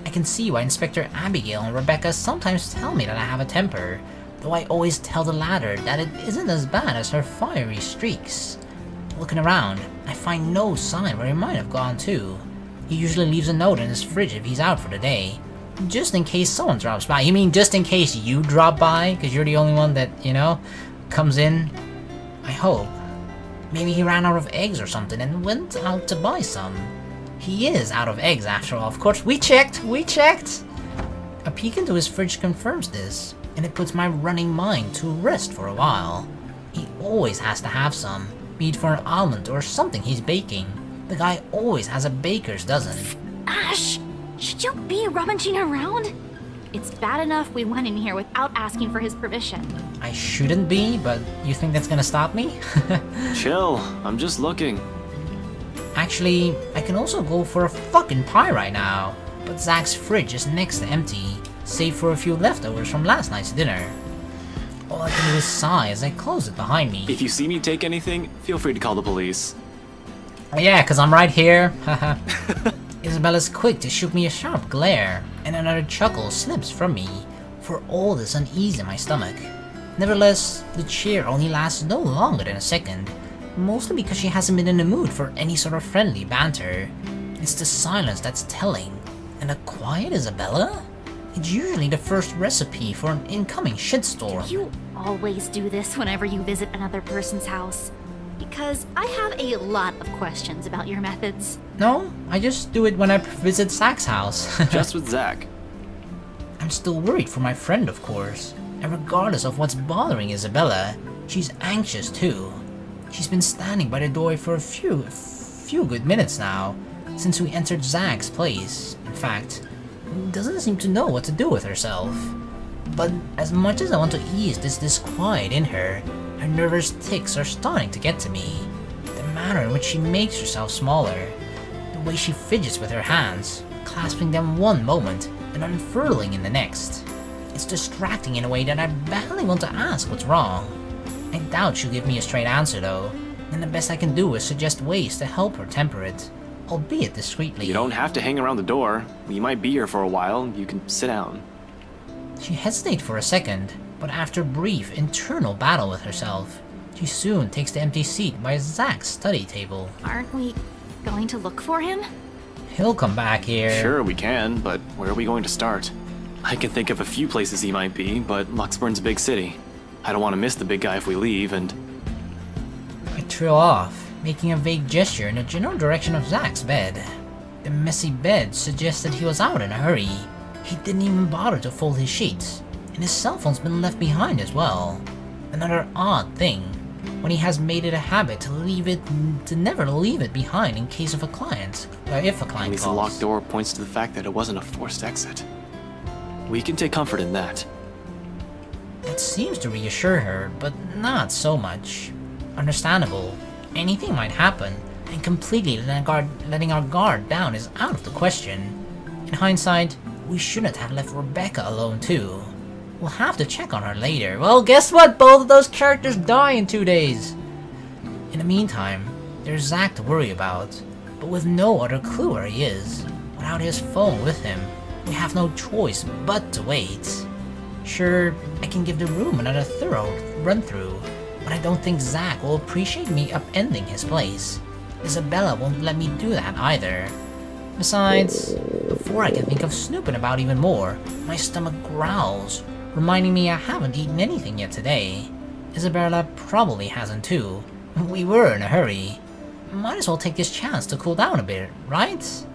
Speaker 1: I can see why Inspector Abigail and Rebecca sometimes tell me that I have a temper, though I always tell the latter that it isn't as bad as her fiery streaks. Looking around, I find no sign where he might have gone to. He usually leaves a note in his fridge if he's out for the day, just in case someone drops by. You mean just in case you drop by, because you're the only one that, you know, comes in? I hope. Maybe he ran out of eggs or something and went out to buy some. He is out of eggs after all, of course. We checked! A peek into his fridge confirms this, and it puts my running mind to rest for a while. He always has to have some, be it for an almond or something he's baking. The guy always has a baker's dozen.
Speaker 6: Ash, should you be rummaging around? It's bad enough we went in here without asking for his permission.
Speaker 1: I shouldn't be, but you think that's gonna stop me?
Speaker 3: Chill, I'm just looking.
Speaker 1: Actually, I can also go for a fucking pie right now, but Zach's fridge is next to empty, save for a few leftovers from last night's dinner. All I can do is sigh as I close it behind me.
Speaker 3: If you see me take anything, feel free to call the police.
Speaker 1: Yeah, cause I'm right here. Isabella's quick to shoot me a sharp glare, and another chuckle slips from me, for all this unease in my stomach. Nevertheless, the cheer only lasts no longer than a second, mostly because she hasn't been in the mood for any sort of friendly banter. It's the silence that's telling, and a quiet Isabella? It's usually the first recipe for an incoming shitstorm.
Speaker 6: Do you always do this whenever you visit another person's house? Because I have a lot of questions about your methods.
Speaker 1: No, I just do it when I visit Zach's house.
Speaker 3: Just with Zach.
Speaker 1: I'm still worried for my friend, of course. And regardless of what's bothering Isabella, she's anxious too. She's been standing by the door for a few good minutes now, since we entered Zach's place. In fact, doesn't seem to know what to do with herself. But as much as I want to ease this disquiet in her, her nervous tics are starting to get to me. The manner in which she makes herself smaller, the way she fidgets with her hands, clasping them one moment and unfurling in the next. It's distracting in a way that I badly want to ask what's wrong. I doubt she'll give me a straight answer though, and the best I can do is suggest ways to help her temper it, albeit discreetly.
Speaker 3: You don't have to hang around the door. You might be here for a while. You can sit down.
Speaker 1: She hesitates for a second, but after a brief internal battle with herself, she soon takes the empty seat by Zach's study table.
Speaker 6: Aren't we going to look for him?
Speaker 1: He'll come back here.
Speaker 3: Sure, we can, but where are we going to start? I can think of a few places he might be, but Luxburn's a big city. I don't want to miss the big guy if we leave, and...
Speaker 1: I trail off, making a vague gesture in the general direction of Zach's bed. The messy bed suggests that he was out in a hurry. He didn't even bother to fold his sheets, and his cell phone's been left behind as well. Another odd thing, when he has made it a habit to never leave it behind in case of a client, or if a
Speaker 3: At
Speaker 1: client
Speaker 3: least the
Speaker 1: calls.
Speaker 3: locked door points to the fact that it wasn't a forced exit. We can take comfort in that.
Speaker 1: It seems to reassure her, but not so much. Understandable. Anything might happen, and completely letting our guard down is out of the question. In hindsight, we shouldn't have left Rebecca alone too. We'll have to check on her later. Well, guess what? Both of those characters die in 2 days. In the meantime, there's Zack to worry about, but with no other clue where he is. Without his phone with him, we have no choice but to wait. Sure, I can give the room another thorough run-through, but I don't think Zack will appreciate me upending his place. Isabella won't let me do that either. Besides, before I can think of snooping about even more, my stomach growls, reminding me I haven't eaten anything yet today. Isabella probably hasn't too. We were in a hurry. Might as well take this chance to cool down a bit, right?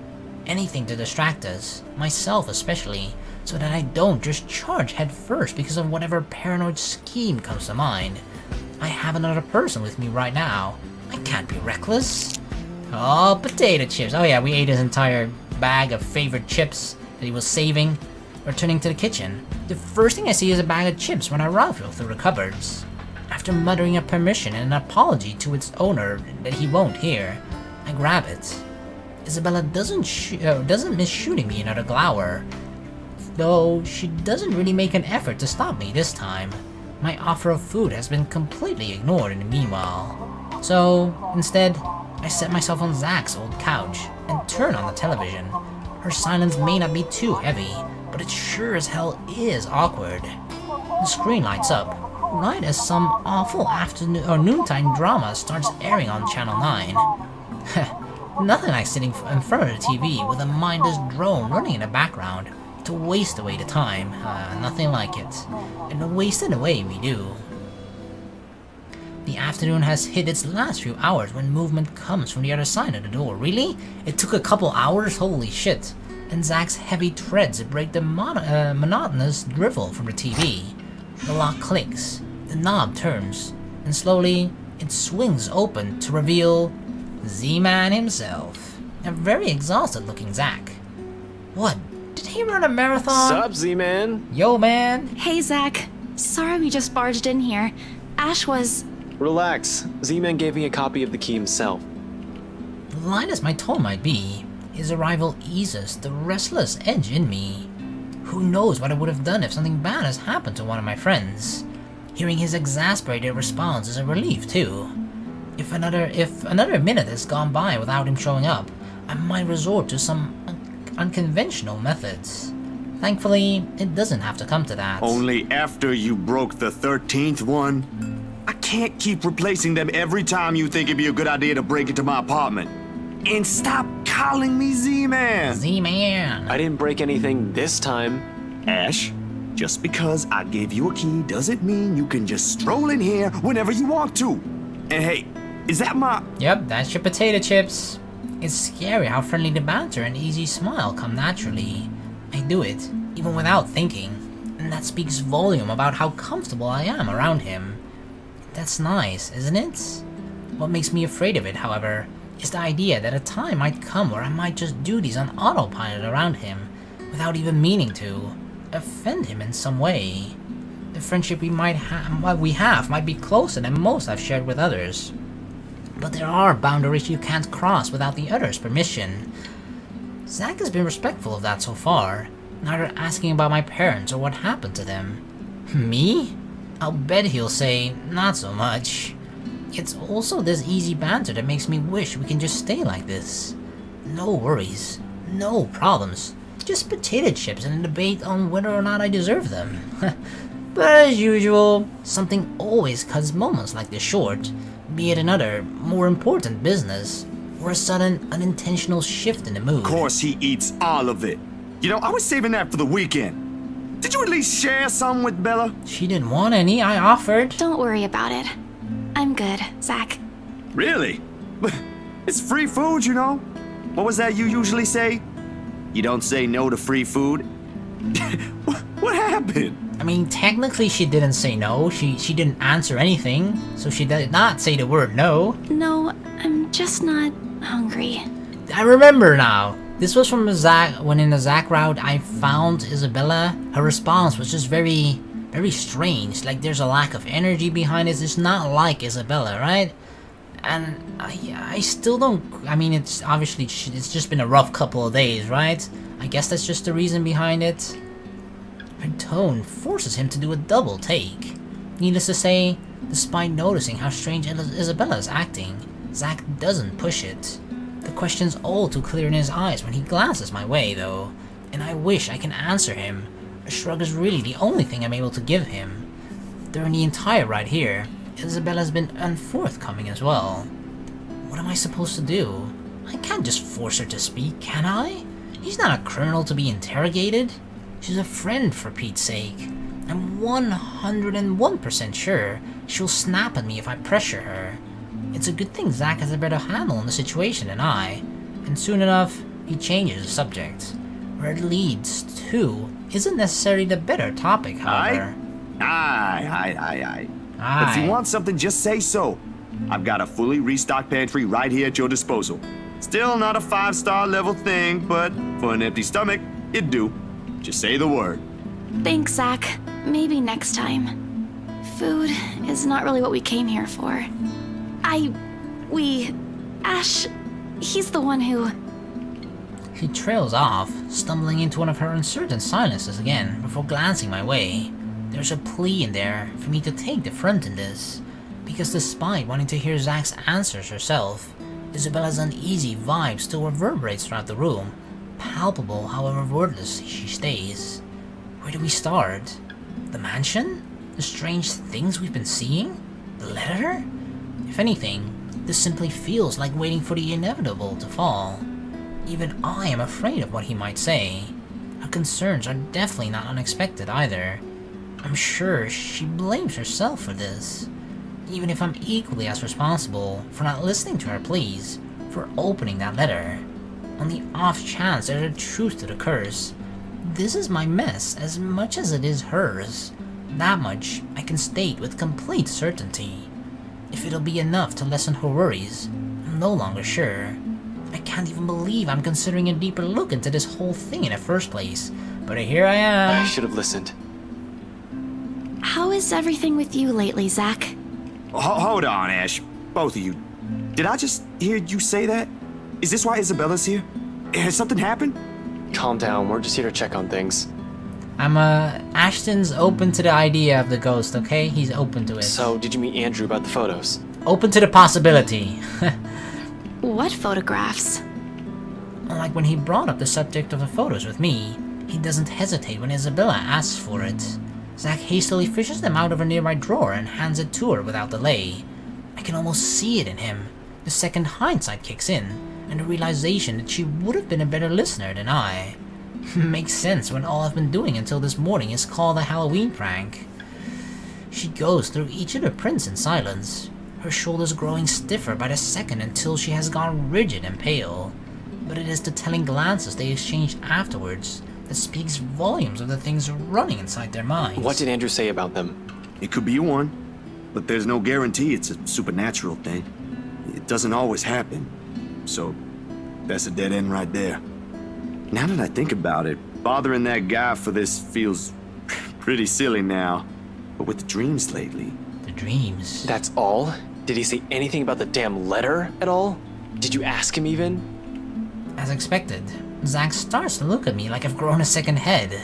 Speaker 1: Anything to distract us, myself especially, so that I don't just charge head first because of whatever paranoid scheme comes to mind. I have another person with me right now. I can't be reckless. Oh, potato chips. Oh yeah, we ate his entire bag of favorite chips that he was saving. Returning to the kitchen, the first thing I see is a bag of chips when I rifle through the cupboards. After muttering a permission and an apology to its owner that he won't hear, I grab it. Isabella doesn't miss shooting me another glower, though she doesn't really make an effort to stop me this time. My offer of food has been completely ignored in the meanwhile. So, instead, I set myself on Zack's old couch and turn on the television. Her silence may not be too heavy, but it sure as hell is awkward. The screen lights up, right as some awful afternoon or noontime drama starts airing on Channel 9. Nothing like sitting in front of the TV with a mindless drone running in the background to waste away the time. Nothing like it. And wasted away we do. The afternoon has hit its last few hours when movement comes from the other side of the door. Really? It took a couple hours? Holy shit. And Zack's heavy treads break the monotonous drivel from the TV. The lock clicks, the knob turns, and slowly it swings open to reveal Z-Man himself. A very exhausted looking Zack. What? Did he run a marathon?
Speaker 3: Sup, Z-Man?
Speaker 1: Yo, man.
Speaker 6: Hey, Zack. Sorry we just barged in here. Ash was...
Speaker 3: Relax. Z-Man gave me a copy of the key himself.
Speaker 1: Light as my tone might be, his arrival eases the restless edge in me. Who knows what I would have done if something bad has happened to one of my friends. Hearing his exasperated response is a relief too. If another minute has gone by without him showing up, I might resort to some unconventional methods. Thankfully, it doesn't have to come to that.
Speaker 8: Only after you broke the 13th one? I can't keep replacing them every time you think it'd be a good idea to break into my apartment. And stop calling me Z-Man!
Speaker 1: Z-Man!
Speaker 3: I didn't break anything this time.
Speaker 8: Ash, just because I gave you a key doesn't mean you can just stroll in here whenever you want to. And hey, is that my...
Speaker 1: Yep, that's your potato chips. It's scary how friendly the banter and easy smile come naturally. I do it, even without thinking, and that speaks volume about how comfortable I am around him. That's nice, isn't it? What makes me afraid of it, however, is the idea that a time might come where I might just do these on autopilot around him, without even meaning to, offend him in some way. The friendship we have might be closer than most I've shared with others. But there are boundaries you can't cross without the other's permission. Zack has been respectful of that so far, neither asking about my parents or what happened to them. Me? I'll bet he'll say, not so much. It's also this easy banter that makes me wish we can just stay like this. No worries, no problems, just potato chips and a debate on whether or not I deserve them. But as usual, something always cuts moments like this short, be it another, more important business, or a sudden, unintentional shift in the mood.
Speaker 8: Of course he eats all of it. You know, I was saving that for the weekend. Did you at least share some with Bella?
Speaker 1: She didn't want any, I offered.
Speaker 6: Don't worry about it. I'm good, Zack.
Speaker 8: Really? It's free food, you know? What was that you usually say? You don't say no to free food? What happened?
Speaker 1: I mean, technically she didn't say no. She didn't answer anything, so she did not say the word no.
Speaker 6: No, I'm just not hungry.
Speaker 1: I remember now. This was from Zach. When in the Zach route I found Isabella, her response was just very strange. Like there's a lack of energy behind it. It's not like Isabella, right? And I still don't. I mean, it's obviously it's just been a rough couple of days, right? I guess that's just the reason behind it. Her tone forces him to do a double take. Needless to say, despite noticing how strange Isabella is acting, Zach doesn't push it. The question's all too clear in his eyes when he glances my way, though, and I wish I can answer him. A shrug is really the only thing I'm able to give him. During the entire ride here, Isabella's been unforthcoming as well. What am I supposed to do? I can't just force her to speak, can I? She's not a criminal to be interrogated. She's a friend, for Pete's sake. I'm 101% sure she'll snap at me if I pressure her. It's a good thing Zach has a better handle on the situation than I, and soon enough, he changes the subject. Where it leads to isn't necessarily the better topic, however.
Speaker 8: Aye. But if you want something, just say so. I've got a fully restocked pantry right here at your disposal. Still not a 5-star level thing, but for an empty stomach, it'd do. Just say the word.
Speaker 6: Thanks, Zach. Maybe next time. Food is not really what we came here for. Ash, he's the one who...
Speaker 1: She trails off, stumbling into one of her uncertain silences again before glancing my way. There's a plea in there for me to take the front in this, because despite wanting to hear Zach's answers herself, Isabella's uneasy vibe still reverberates throughout the room, palpable however wordless she stays. Where do we start? The mansion? The strange things we've been seeing? The letter? If anything, this simply feels like waiting for the inevitable to fall. Even I am afraid of what he might say. Her concerns are definitely not unexpected either. I'm sure she blames herself for this. Even if I'm equally as responsible for not listening to her pleas, for opening that letter. On the off chance there's a truth to the curse, this is my mess as much as it is hers. That much I can state with complete certainty. If it'll be enough to lessen her worries, I'm no longer sure. I can't even believe I'm considering a deeper look into this whole thing in the first place, but here I am.
Speaker 3: I should have listened.
Speaker 6: How is everything with you lately, Zach?
Speaker 8: Hold on, Ash. Both of you. Did I just hear you say that? Is this why Isabella's here? Has something happened?
Speaker 3: Calm down, we're just here to check on things.
Speaker 1: Ashton's open to the idea of the ghost, okay? He's open to it.
Speaker 3: So, did you meet Andrew about the photos?
Speaker 1: Open to the possibility.
Speaker 6: What photographs?
Speaker 1: Like when he brought up the subject of the photos with me, he doesn't hesitate when Isabella asks for it. Zach hastily fishes them out of a nearby drawer and hands it to her without delay. I can almost see it in him. The second hindsight kicks in, and the realization that she would have been a better listener than I. Makes sense when all I've been doing until this morning is called a Halloween prank. She goes through each of the prints in silence, her shoulders growing stiffer by the second until she has gone rigid and pale. But it is the telling glances they exchange afterwards that speaks volumes of the things running inside their minds.
Speaker 3: What did Andrew say about them?
Speaker 8: It could be one, but there's no guarantee it's a supernatural thing. It doesn't always happen, so that's a dead end right there. Now that I think about it, bothering that guy for this feels pretty silly now. But with the dreams lately...
Speaker 1: The dreams?
Speaker 3: That's all? Did he say anything about the damn letter at all? Did you ask him even?
Speaker 1: As expected, Zach starts to look at me like I've grown a second head.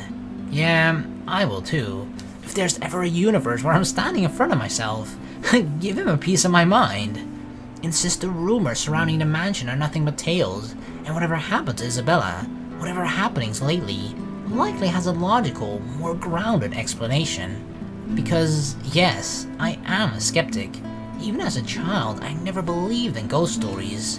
Speaker 1: Yeah, I will too. If there's ever a universe where I'm standing in front of myself, give him a piece of my mind. Insist the rumors surrounding the mansion are nothing but tales, and whatever happened to Isabella, whatever happenings lately, likely has a logical, more grounded explanation. Because, yes, I am a skeptic. Even as a child, I never believed in ghost stories.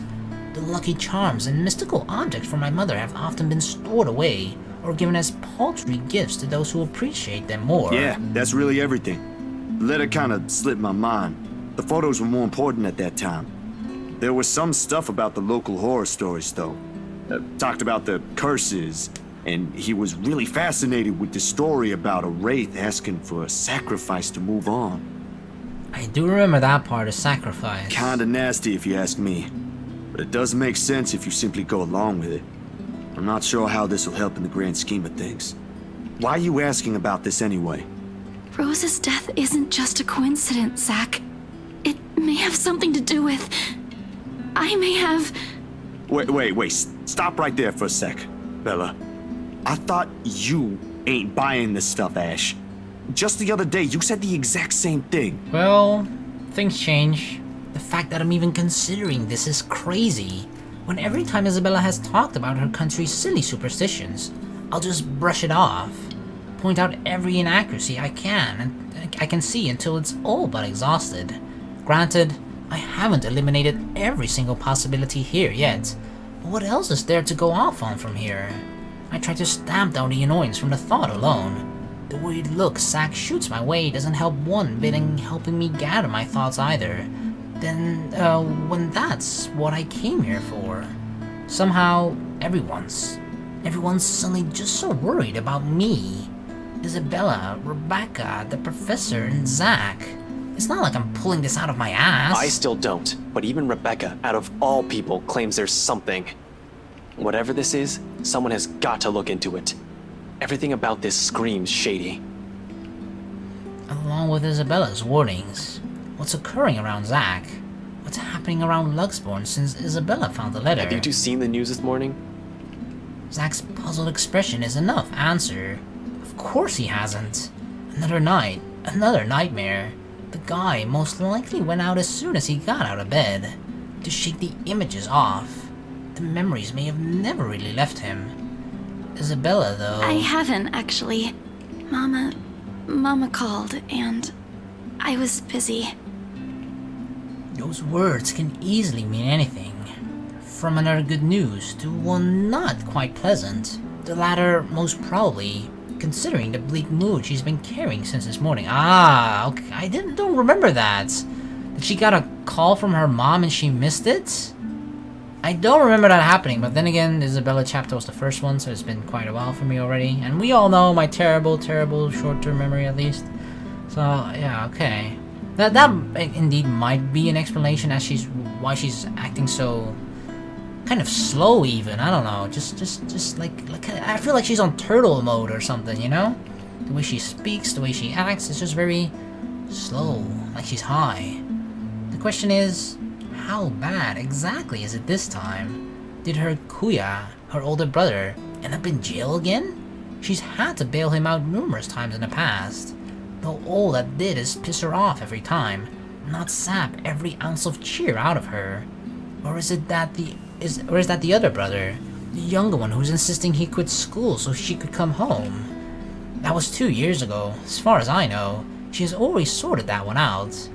Speaker 1: The lucky charms and mystical objects from my mother have often been stored away, or given as paltry gifts to those who appreciate them more.
Speaker 8: Yeah, that's really everything. The letter kinda slipped my mind. The photos were more important at that time. There was some stuff about the local horror stories, though. Talked about the curses, And he was really fascinated with the story about a wraith asking for a sacrifice to move on.
Speaker 1: I do remember that part of sacrifice.
Speaker 8: Kinda nasty if you ask me. But it does make sense if you simply go along with it. I'm not sure how this will help in the grand scheme of things. Why are you asking about this anyway?
Speaker 7: Rose's death isn't just a coincidence, Zach. It may have something to do with... I may have...
Speaker 8: Wait, stop right there for a sec, Bella. I thought you ain't buying this stuff, Ash. Just the other day, you said the exact same thing.
Speaker 1: Well, things change. The fact that I'm even considering this is crazy. When every time Isabella has talked about her country's silly superstitions, I'll just brush it off. Point out every inaccuracy I can see until it's all but exhausted. Granted, I haven't eliminated every single possibility here yet. But what else is there to go off on from here? I try to stamp down the annoyance from the thought alone. The worried look Zack shoots my way doesn't help one bit in helping me gather my thoughts either. Then, when that's what I came here for. Somehow, everyone's suddenly just so worried about me. Isabella, Rebecca, the professor, and Zack. It's not like I'm pulling this out of my ass.
Speaker 3: I still don't, but even Rebecca, out of all people, claims there's something. Whatever this is, someone has got to look into it. Everything about this screams shady.
Speaker 1: Along with Isabella's warnings, what's occurring around Zack? What's happening around Luxborn since Isabella found the letter?
Speaker 3: Have you two seen the news this morning?
Speaker 1: Zack's puzzled expression is enough answer. Of course he hasn't. Another night, another nightmare. The guy most likely went out as soon as he got out of bed, to shake the images off. The memories may have never really left him. Isabella, though...
Speaker 7: I haven't, actually. Mama called, and I was busy.
Speaker 1: Those words can easily mean anything. From another good news to one not quite pleasant. The latter, most probably, considering the bleak mood she's been carrying since this morning. Ah, okay. I don't remember that. That she got a call from her mom and she missed it? I don't remember that happening, but then again, Isabella chapter was the first one, so it's been quite a while for me already. And we all know my terrible short-term memory, at least. So, yeah, okay. That indeed might be an explanation as why she's acting so kind of slow even. I don't know. Just like I feel like she's on turtle mode or something, you know? The way she speaks, the way she acts, it's just very slow, like she's high. The question is, how bad exactly is it this time? Did her kuya, her older brother, end up in jail again? She's had to bail him out numerous times in the past, though all that did is piss her off every time, not sap every ounce of cheer out of her. Or is that the other brother, the younger one who's insisting he quit school so she could come home? That was 2 years ago. As far as I know, she has already sorted that one out.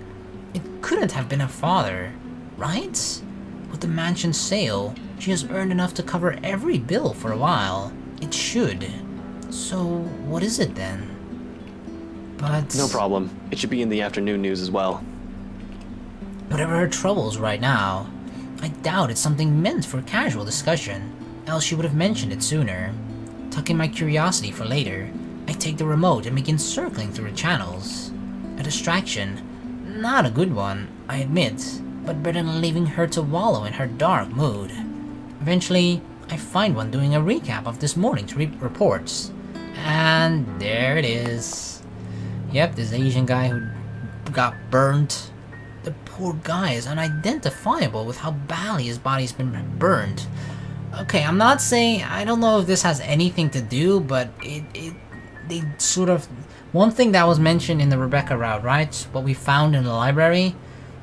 Speaker 1: It couldn't have been her father, right? With the mansion sale, she has earned enough to cover every bill for a while. It should. So, what is it then? But...
Speaker 3: No problem. It should be in the afternoon news as well.
Speaker 1: Whatever her troubles right now, I doubt it's something meant for casual discussion, else she would have mentioned it sooner. Tucking my curiosity for later, I take the remote and begin circling through the channels. A distraction. Not a good one, I admit, but better than leaving her to wallow in her dark mood. Eventually, I find one doing a recap of this morning's reports. And there it is. Yep, this Asian guy who got burnt. The poor guy is unidentifiable with how badly his body's been burned. Okay, I'm not saying, I don't know if this has anything to do, but they sort of... One thing that was mentioned in the Rebecca route, right? What we found in the library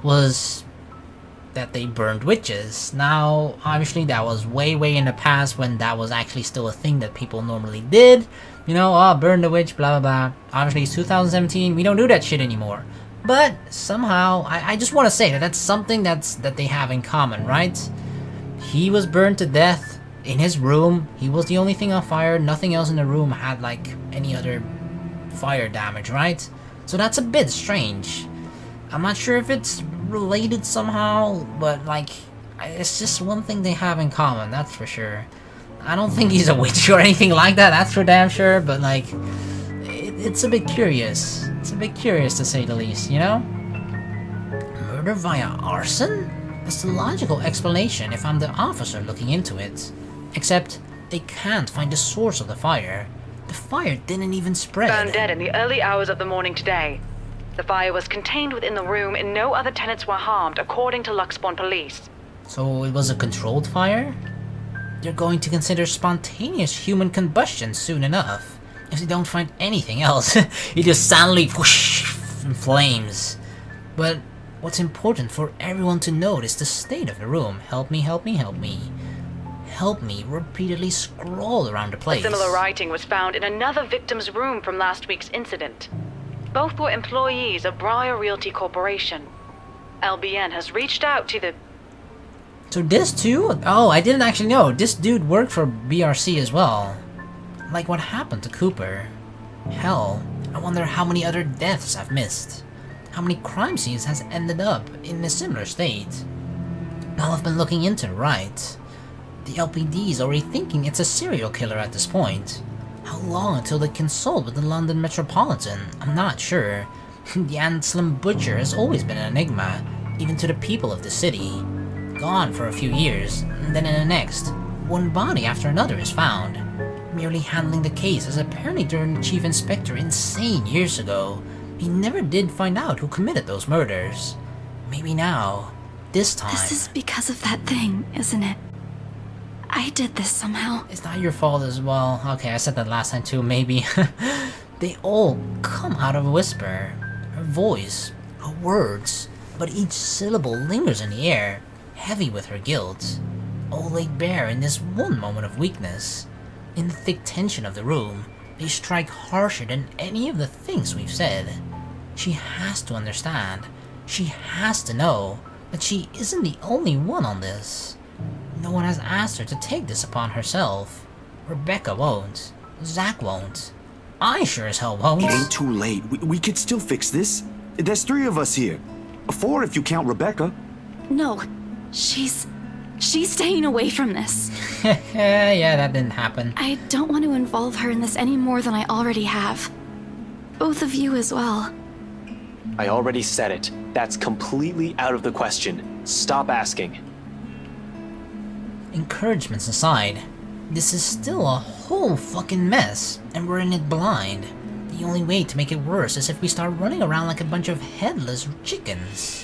Speaker 1: was that they burned witches. Now, obviously that was way in the past when that was actually still a thing that people normally did. You know, oh, burn the witch, blah blah blah. Obviously it's 2017, we don't do that shit anymore. But somehow, I just want to say that that's something that they have in common, right? He was burned to death in his room. He was the only thing on fire. Nothing else in the room had like any other fire damage, right? So that's a bit strange. I'm not sure if it's related somehow, but like, it's just one thing they have in common, that's for sure. I don't think he's a witch or anything like that, that's for damn sure, but like, it's a bit curious. It's a bit curious to say the least, you know? Murder via arson? That's the logical explanation if I'm the officer looking into it. Except, they can't find the source of the fire. The fire didn't even spread.
Speaker 9: Found dead in the early hours of the morning today. The fire was contained within the room and no other tenants were harmed, according to Luxbourne police.
Speaker 1: So it was a controlled fire? They're going to consider spontaneous human combustion soon enough. If they don't find anything else, it just suddenly whoosh in flames. But what's important for everyone to note is the state of the room. Help me, help me, help me. Help me repeatedly scroll around the place.
Speaker 9: Similar writing was found in another victim's room from last week's incident. Both were employees of Briar Realty Corporation. LBN has reached out to the...
Speaker 1: So this too? Oh, I didn't actually know. This dude worked for BRC as well. Like what happened to Cooper. Hell, I wonder how many other deaths I've missed. How many crime scenes has ended up in a similar state. Now I've been looking into it, right? The LPD's already thinking it's a serial killer at this point. How long until they consult with the London Metropolitan? I'm not sure. The Anselm Butcher has always been an enigma, even to the people of the city. Gone for a few years, and then in the next, one body after another is found. Merely handling the case as apparently turned Chief Inspector insane years ago. He never did find out who committed those murders. Maybe now, this time...
Speaker 7: This is because of that thing, isn't it? I did this somehow.
Speaker 1: It's not your fault as well. Okay, I said that last time too, maybe. They all come out of a whisper. Her voice, her words, but each syllable lingers in the air, heavy with her guilt. All laid bare in this one moment of weakness. In the thick tension of the room, they strike harsher than any of the things we've said. She has to understand. She has to know that she isn't the only one on this. No one has asked her to take this upon herself. Rebecca won't. Zach won't. I sure as hell won't.
Speaker 8: It ain't too late. We could still fix this. There's 3 of us here. 4 if you count Rebecca.
Speaker 7: No, she's staying away from this.
Speaker 1: Yeah, that didn't happen.
Speaker 7: I don't want to involve her in this any more than I already have. Both of you as well.
Speaker 3: I already said it. That's completely out of the question. Stop asking.
Speaker 1: Encouragements aside, this is still a whole fucking mess, and we're in it blind. The only way to make it worse is if we start running around like a bunch of headless chickens.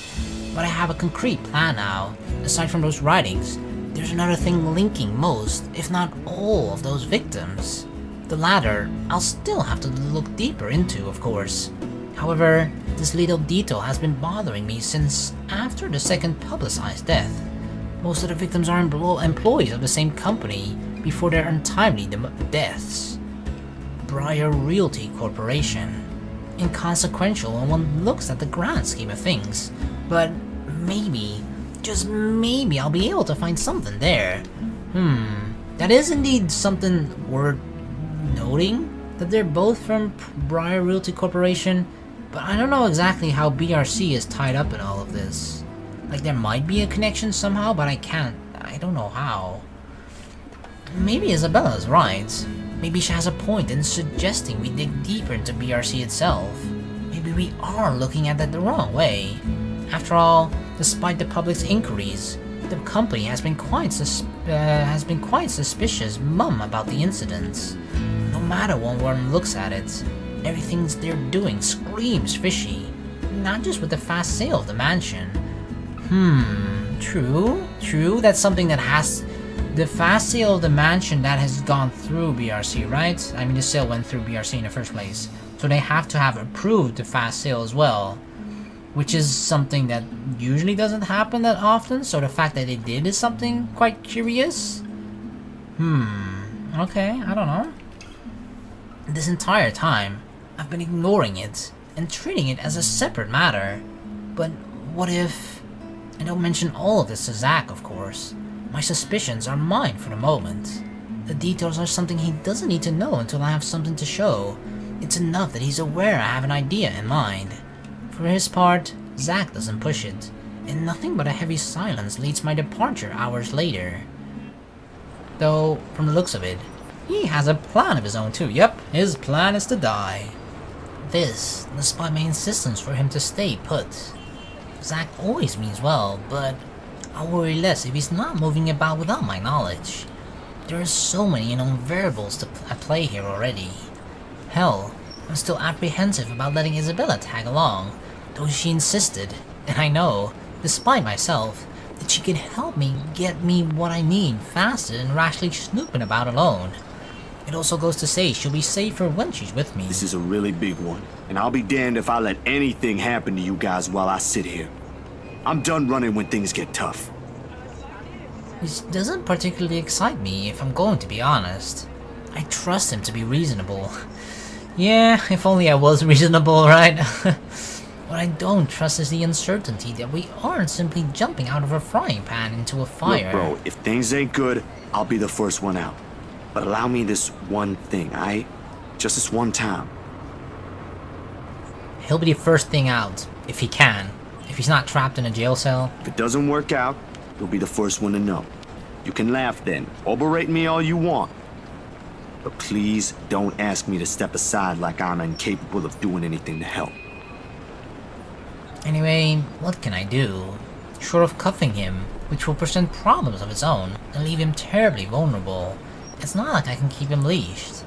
Speaker 1: But I have a concrete plan now. Aside from those writings, there's another thing linking most, if not all, of those victims. The latter, I'll still have to look deeper into, of course. However, this little detail has been bothering me since after the second publicized death. Most of the victims are employees of the same company before their untimely deaths. Briar Realty Corporation. Inconsequential when one looks at the grand scheme of things, but maybe, just maybe I'll be able to find something there. That is indeed something worth noting, that they're both from Briar Realty Corporation, but I don't know exactly how BRC is tied up in all of this. Like, there might be a connection somehow, but I don't know how. Maybe Isabella's right. Maybe she has a point in suggesting we dig deeper into BRC itself. Maybe we are looking at it the wrong way. After all, despite the public's inquiries, the company has been quite suspicious mum about the incidents. No matter when one looks at it, everything they're doing screams fishy. Not just with the fast sale of the mansion. True, that's something that has... The fast sale of the mansion that has gone through BRC, right? I mean, the sale went through BRC in the first place. So they have to have approved the fast sale as well. Which is something that usually doesn't happen that often, so the fact that they did is something quite curious. Okay, I don't know. This entire time, I've been ignoring it, and treating it as a separate matter. But what if... I don't mention all of this to Zach, of course. My suspicions are mine for the moment. The details are something he doesn't need to know until I have something to show. It's enough that he's aware I have an idea in mind. For his part, Zach doesn't push it, and nothing but a heavy silence leads my departure hours later. Though, from the looks of it, he has a plan of his own too. Yep, his plan is to die. This, despite my insistence for him to stay put. Zach always means well, but I'll worry less if he's not moving about without my knowledge. There are so many unknown variables at play here already. Hell, I'm still apprehensive about letting Isabella tag along, though she insisted, and I know, despite myself, that she could help me get me what I need faster than rashly snooping about alone. It also goes to say she'll be safer when she's with me.
Speaker 8: This is a really big one, and I'll be damned if I let anything happen to you guys while I sit here. I'm done running when things get tough.
Speaker 1: Which doesn't particularly excite me, if I'm going to be honest. I trust him to be reasonable. Yeah, if only I was reasonable, right? What I don't trust is the uncertainty that we aren't simply jumping out of a frying pan into a fire.
Speaker 8: Look, bro, if things ain't good, I'll be the first one out. But allow me this one thing, just this one time.
Speaker 1: He'll be the first thing out, if he can. If he's not trapped in a jail cell.
Speaker 8: If it doesn't work out, you'll be the first one to know. You can laugh then, or berate me all you want. But please don't ask me to step aside like I'm incapable of doing anything to help.
Speaker 1: Anyway, what can I do? Short of cuffing him, which will present problems of its own, and leave him terribly vulnerable. It's not like I can keep him leashed.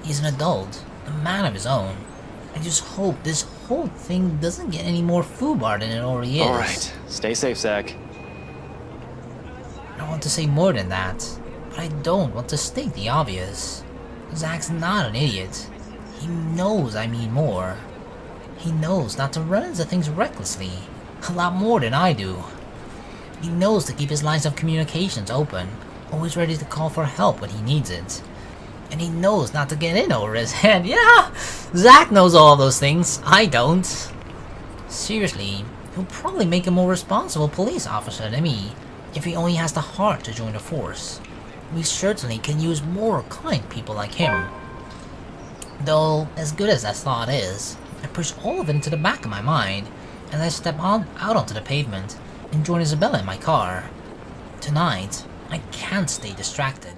Speaker 1: He's an adult, a man of his own. I just hope this whole thing doesn't get any more foobar than it already is.
Speaker 3: Alright, stay safe, Zach.
Speaker 1: I want to say more than that, but I don't want to state the obvious. Zach's not an idiot. He knows I mean more. He knows not to run into things recklessly, a lot more than I do. He knows to keep his lines of communications open, always ready to call for help when he needs it. And he knows not to get in over his head. Yeah, Zach knows all those things. I don't. Seriously, he'll probably make a more responsible police officer than me if he only has the heart to join the force. We certainly can use more kind people like him. Though, as good as that thought is, I push all of it into the back of my mind as I step out onto the pavement and join Isabella in my car. Tonight, I can't stay distracted.